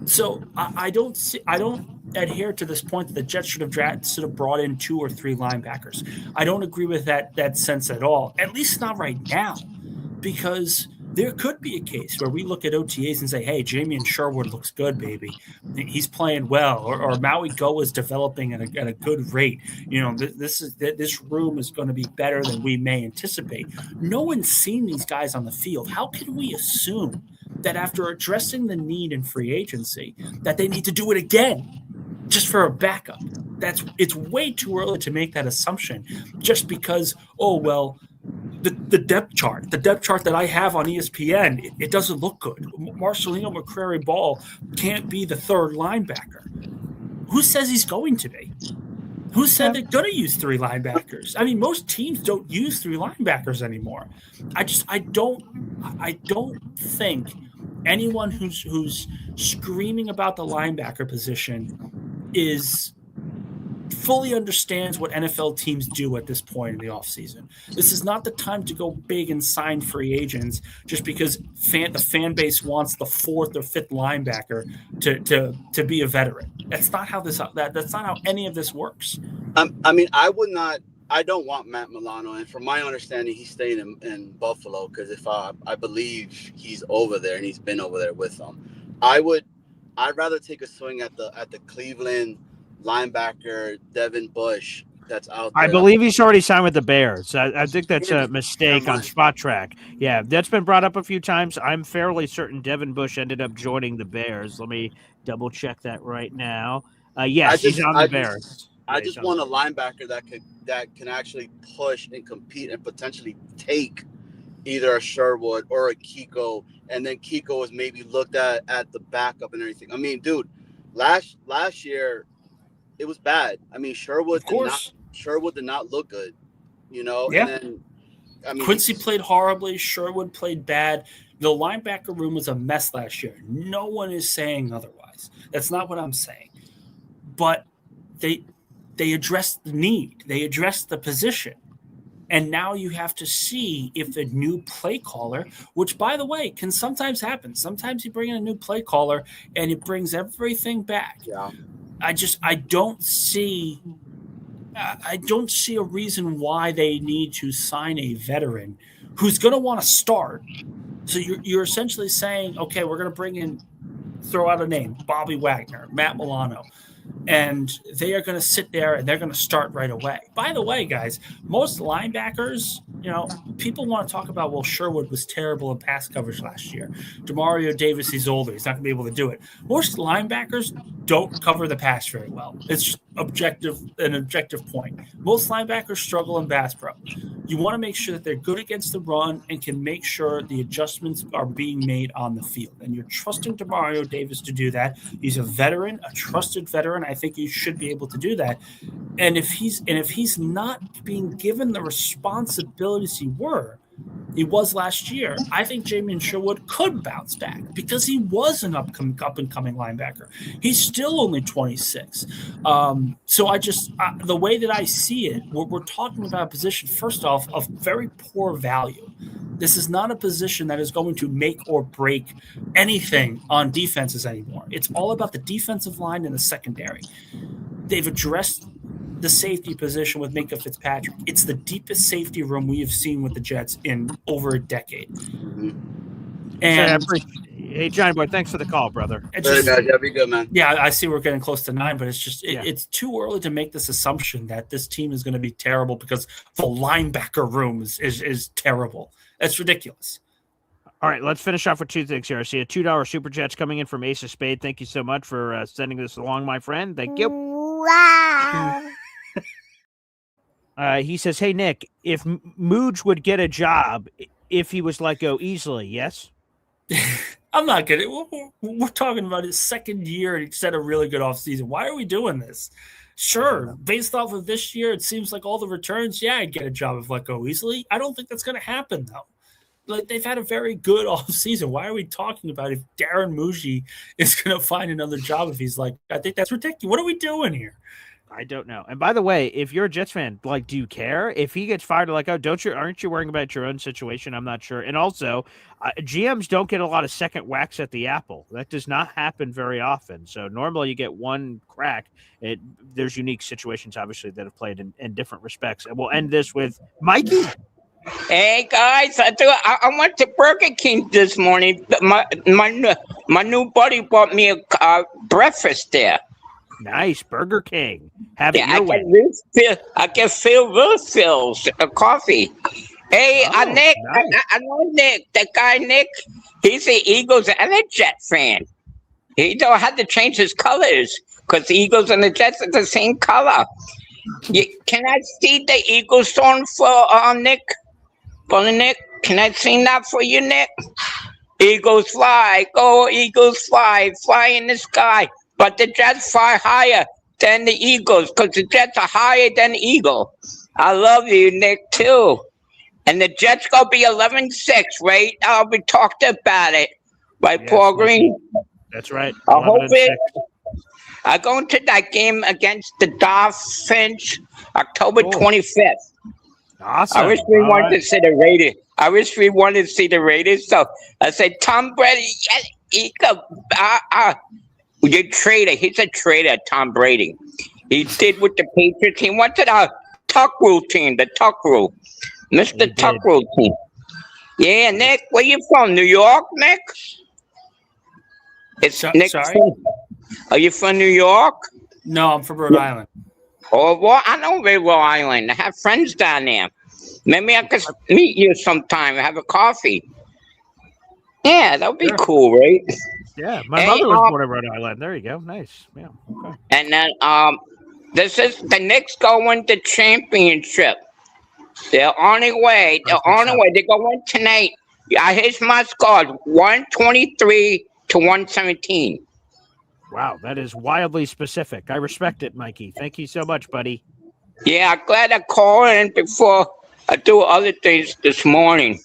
So I don't adhere to this point that the Jets should have brought in 2 or 3 linebackers. I don't agree with that sense at all, at least not right now, because there could be a case where we look at OTAs and say, hey, Jamie Sherwood looks good, baby. He's playing well, or Maui Go is developing at a good rate. This room is going to be better than we may anticipate. No one's seen these guys on the field. How can we assume that after addressing the need in free agency that they need to do it again just for a backup? It's way too early to make that assumption just because, the depth chart that I have on ESPN, it doesn't look good. Marcelino McCrary-Ball can't be the third linebacker. Who says he's going to be? Who said they're going to use 3 linebackers? I mean, most teams don't use 3 linebackers anymore. I don't think anyone who's screaming about the linebacker position fully understands what NFL teams do at this point in the offseason. This is not the time to go big and sign free agents just because the fan base wants the 4th or 5th linebacker to be a veteran. That's not how that's not how any of this works. I don't want Matt Milano, and from my understanding, he's staying in Buffalo because if I believe he's over there and he's been over there with them. I'd rather take a swing at the Cleveland linebacker Devin Bush that's out there. I believe he's already signed with the Bears. I think that's a mistake on Spot Track. Yeah, that's been brought up a few times. I'm fairly certain Devin Bush ended up joining the Bears. Let me double check that right now. Yes, he's on the Bears. I just want a linebacker that can actually push and compete and potentially take either a Sherwood or a Kiko, and then Kiko is maybe looked at the backup and everything. I mean, dude, last year it was bad. I mean, Sherwood did not look good, Yeah. And then Quincy played horribly. Sherwood played bad. The linebacker room was a mess last year. No one is saying otherwise. That's not what I'm saying. But they addressed the need. They addressed the position. And now you have to see if a new play caller, which, by the way, can sometimes happen. Sometimes you bring in a new play caller and it brings everything back. Yeah. I don't see a reason why they need to sign a veteran who's going to want to start. So you're essentially saying, okay, we're going to throw out a name, Bobby Wagner, Matt Milano, and they are going to sit there and they're going to start right away. By the way, guys, most linebackers, people want to talk about, well, Sherwood was terrible in pass coverage last year. Demario Davis, he's older. He's not going to be able to do it. Most linebackers don't cover the pass very well. It's just an objective point. Most linebackers struggle in pass pro. You want to make sure that they're good against the run and can make sure the adjustments are being made on the field. And you're trusting Demario Davis to do that. He's a veteran, a trusted veteran. I think he should be able to do that. And if he's not being given the responsibilities he was last year, I think Jamin Sherwood could bounce back because he was an up and coming linebacker. He's still only 26. So the way that I see it, we're talking about a position, first off, of very poor value. This is not a position that is going to make or break anything on defenses anymore. It's all about the defensive line and the secondary. They've addressed the safety position with Minkah Fitzpatrick. It's the deepest safety room we have seen with the Jets in over a decade. And hey, Johnny Boy, thanks for the call, brother. Yeah, be good, man. Yeah, I see we're getting close to 9, but it's just it's too early to make this assumption that this team is going to be terrible because the linebacker room is terrible. That's ridiculous. All right, let's finish off with two things here. I see a $2 Super Chats coming in from Ace of Spade. Thank you so much for sending this along, my friend. Thank you. Wow. He says, hey, Nick, if Mooj would get a job if he was let go easily, yes? I'm not kidding. We're talking about his second year and he set a really good offseason. Why are we doing this? Sure, based off of this year, it seems like all the returns, I'd get a job if let go easily. I don't think that's going to happen, though. Like, they've had a very good offseason. Why are we talking about if Darren Muji is going to find another job if he's like, I think that's ridiculous. What are we doing here? I don't know. And by the way, if you're a Jets fan, like, do you care if he gets fired? Like, aren't you worrying about your own situation? I'm not sure. And also, GMs don't get a lot of second whacks at the apple. That does not happen very often. So normally you get one crack. There's unique situations, obviously, that have played in different respects. And we'll end this with Mikey. Hey guys, I went to Burger King this morning. My new buddy bought me a breakfast there. Nice, Burger King. Have it your way. I can feel refills of coffee. Hey, Nick, nice. I know Nick. That guy Nick, he's the Eagles and a Jet fan. He don't have to change his colors because the Eagles and the Jets are the same color. Can I see the Eagles song for Nick? For Nick, can I sing that for you, Nick? Eagles fly, go Eagles fly in the sky. But the Jets fly higher than the Eagles because the Jets are higher than the Eagle. I love you, Nick, too. And the Jets going to be 11-6, right? We talked about it. Right, yes, Paul Green? That's right. I hope it. I'm going to that game against the Dolphins October 25th. Awesome. I wish we wanted to see the Raiders. So I said, Tom Brady, you're a traitor. He's a traitor, Tom Brady. He did with the Patriots. He went to the Tuck Rule team, the Tuck Rule. Mr. Tuck Rule team. Yeah, Nick, where you from? New York, Nick? Nick. Sorry? Are you from New York? No, I'm from Rhode Island. Oh, well, I know Rhode Island. I have friends down there. Maybe I could meet you sometime, have a coffee. Yeah, that would be cool, right? Yeah, my mother was born in Rhode Island. There you go. Nice. Yeah. Okay. And then this is the Knicks going to championship. They're on their way. They're going tonight. Here's my score: 123 to 117. Wow, that is wildly specific. I respect it, Mikey. Thank you so much, buddy. Yeah, I'm glad I called in before I do other things this morning.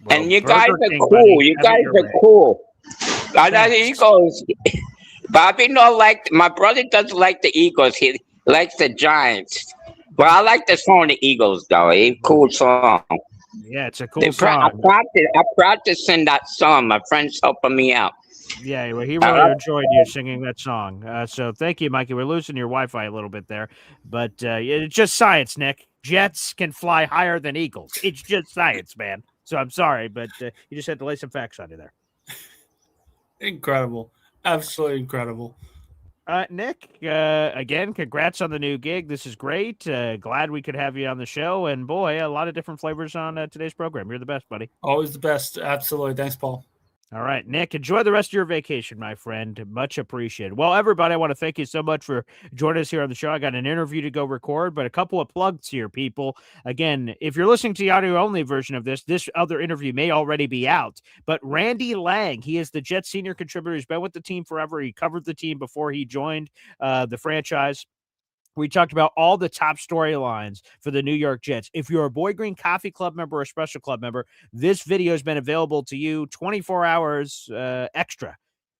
Well, and you guys are cool. Buddy. You guys are cool. I know the Eagles. Bobby my brother doesn't like the Eagles. He likes the Giants. Well, I like the song The Eagles, though. A cool song. Yeah, it's a cool song. I practice sing that song. My friend's helping me out. Yeah, well, he really enjoyed you singing that song. So thank you, Mikey. We're losing your Wi-Fi a little bit there, but it's just science, Nick. Jets can fly higher than Eagles. It's just science, man. So I'm sorry, but you just had to lay some facts on you there. Incredible. Absolutely incredible. Nick, again, congrats on the new gig. This is great. Glad we could have you on the show. And boy, a lot of different flavors on today's program. You're the best, buddy. Always the best. Absolutely. Thanks, Paul. All right, Nick, enjoy the rest of your vacation, my friend. Much appreciated. Well, everybody, I want to thank you so much for joining us here on the show. I got an interview to go record, but a couple of plugs here, people. Again, if you're listening to the audio-only version of this other interview may already be out. But Randy Lang, he is the Jets senior contributor. He's been with the team forever. He covered the team before he joined the franchise. We talked about all the top storylines for the New York Jets. If you're a Boy Green Coffee Club member or a Special Club member, this video has been available to you 24 hours extra.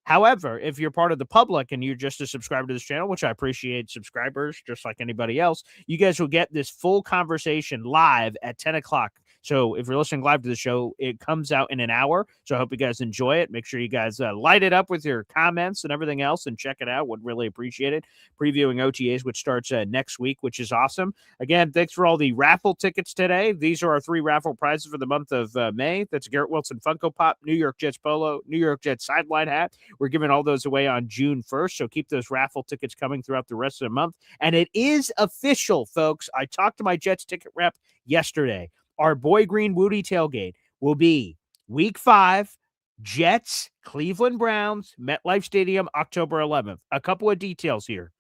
However, if you're part of the public and you're just a subscriber to this channel, which I appreciate subscribers just like anybody else, you guys will get this full conversation live at 10 o'clock. So if you're listening live to the show, it comes out in an hour. So I hope you guys enjoy it. Make sure you guys light it up with your comments and everything else and check it out. Would really appreciate it. Previewing OTAs, which starts next week, which is awesome. Again, thanks for all the raffle tickets today. These are our 3 raffle prizes for the month of May. That's Garrett Wilson Funko Pop, New York Jets Polo, New York Jets Sideline Hat. We're giving all those away on June 1st. So keep those raffle tickets coming throughout the rest of the month. And it is official, folks. I talked to my Jets ticket rep yesterday. Our Boy Green Woody tailgate will be Week 5, Jets, Cleveland Browns, MetLife Stadium, October 11th. A couple of details here.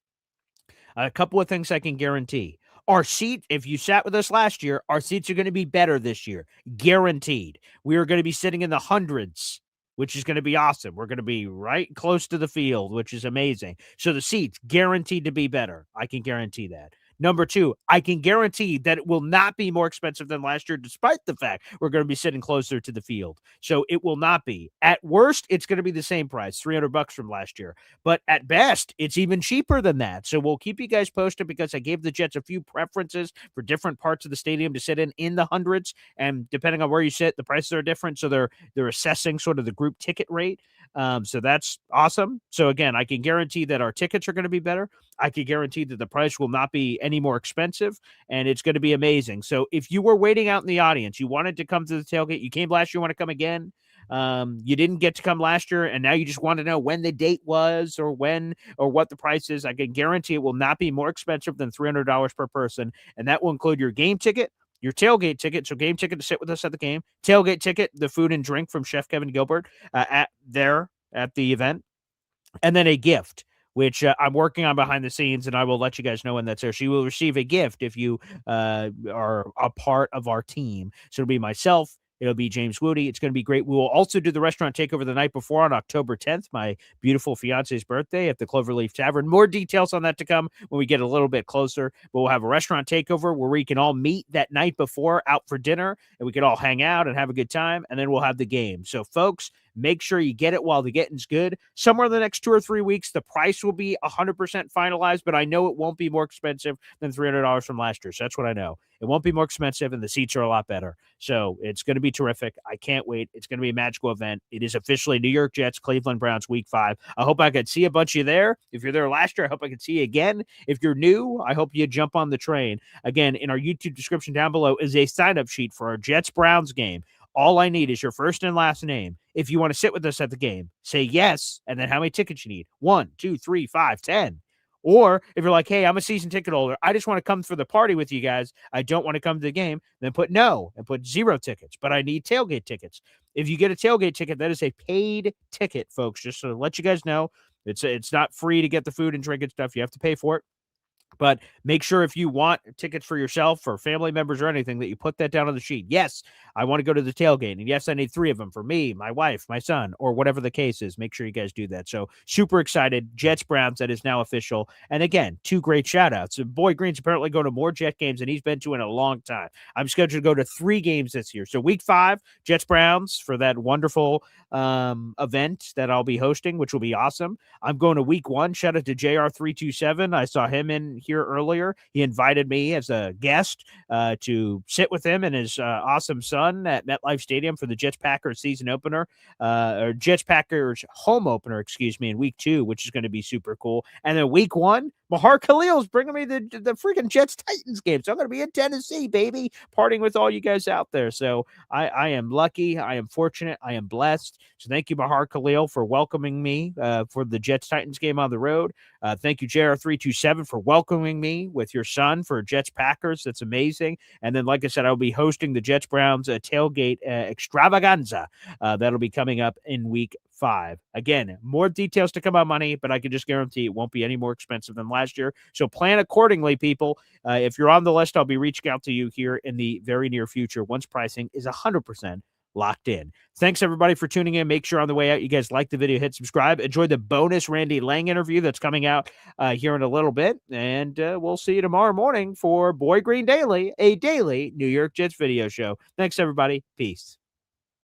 A couple of things I can guarantee. Our seat, if you sat with us last year, our seats are going to be better this year. Guaranteed. We are going to be sitting in the hundreds, which is going to be awesome. We're going to be right close to the field, which is amazing. So the seats guaranteed to be better. I can guarantee that. Number 2, I can guarantee that it will not be more expensive than last year, despite the fact we're going to be sitting closer to the field. So it will not be. At worst, it's going to be the same price, $300 from last year. But at best, it's even cheaper than that. So we'll keep you guys posted because I gave the Jets a few preferences for different parts of the stadium to sit in the hundreds. And depending on where you sit, the prices are different. So they're assessing sort of the group ticket rate. So that's awesome. So again, I can guarantee that our tickets are going to be better. I can guarantee that the price will not be any more expensive, and it's going to be amazing. So if you were waiting out in the audience, you wanted to come to the tailgate, you came last year, want to come again, you didn't get to come last year, and now you just want to know when the date was or what the price is, I can guarantee it will not be more expensive than $300 per person, and that will include your game ticket, your tailgate ticket, so game ticket to sit with us at the game, tailgate ticket, the food and drink from Chef Kevin Gilbert at the event, and then a gift, which I'm working on behind the scenes, and I will let you guys know when that's there. So you will receive a gift if you are a part of our team. So it'll be myself. It'll be James Woody. It's going to be great. We will also do the restaurant takeover the night before on October 10th, my beautiful fiance's birthday at the Cloverleaf Tavern. More details on that to come when we get a little bit closer. But we'll have a restaurant takeover where we can all meet that night before out for dinner, and we can all hang out and have a good time, and then we'll have the game. So, folks, make sure you get it while the getting's good. Somewhere in the next 2 or 3 weeks, the price will be 100% finalized, but I know it won't be more expensive than $300 from last year. So that's what I know. It won't be more expensive, and the seats are a lot better. So it's going to be terrific. I can't wait. It's going to be a magical event. It is officially New York Jets, Cleveland Browns, Week 5. I hope I could see a bunch of you there. If you're there last year, I hope I can see you again. If you're new, I hope you jump on the train. Again, in our YouTube description down below is a sign-up sheet for our Jets-Browns game. All I need is your first and last name. If you want to sit with us at the game, say yes, and then how many tickets you need. 1, 2, 3, 5, 10. Or if you're like, hey, I'm a season ticket holder, I just want to come for the party with you guys, I don't want to come to the game, then put no and put 0 tickets. But I need tailgate tickets. If you get a tailgate ticket, that is a paid ticket, folks, just to let you guys know. It's not free to get the food and drink and stuff. You have to pay for it. But make sure if you want tickets for yourself or family members or anything that you put that down on the sheet. Yes, I want to go to the tailgate. And yes, I need 3 of them for me, my wife, my son, or whatever the case is. Make sure you guys do that. So super excited. Jets Browns, that is now official. And again, 2 great shout outs. Boy Green's apparently going to more Jet games than he's been to in a long time. I'm scheduled to go to 3 games this year. So Week 5, Jets Browns for that wonderful event that I'll be hosting, which will be awesome. I'm going to Week 1. Shout out to JR327. I saw him in in here earlier. He invited me as a guest to sit with him and his awesome son at MetLife Stadium for the Jets-Packers season opener, or Jets-Packers home opener, excuse me, in week 2, which is going to be super cool. And then week 1, Mahar Khalil's bringing me the freaking Jets-Titans game. So I'm going to be in Tennessee, baby, partying with all you guys out there. So I am lucky. I am fortunate. I am blessed. So thank you, Mahar Khalil, for welcoming me for the Jets-Titans game on the road. Thank you, JR327, for welcoming me with your son for Jets-Packers. That's amazing. And then, like I said, I'll be hosting the Jets-Browns tailgate extravaganza. That'll be coming up in week 5. Again, more details to come on money, but I can just guarantee it won't be any more expensive than last year. So plan accordingly, people. If you're on the list, I'll be reaching out to you here in the very near future once pricing is 100% locked in. Thanks, everybody, for tuning in. Make sure on the way out you guys like the video, hit subscribe. Enjoy the bonus Randy Lang interview that's coming out here in a little bit. And we'll see you tomorrow morning for Boy Green Daily, a daily New York Jets video show. Thanks, everybody. Peace.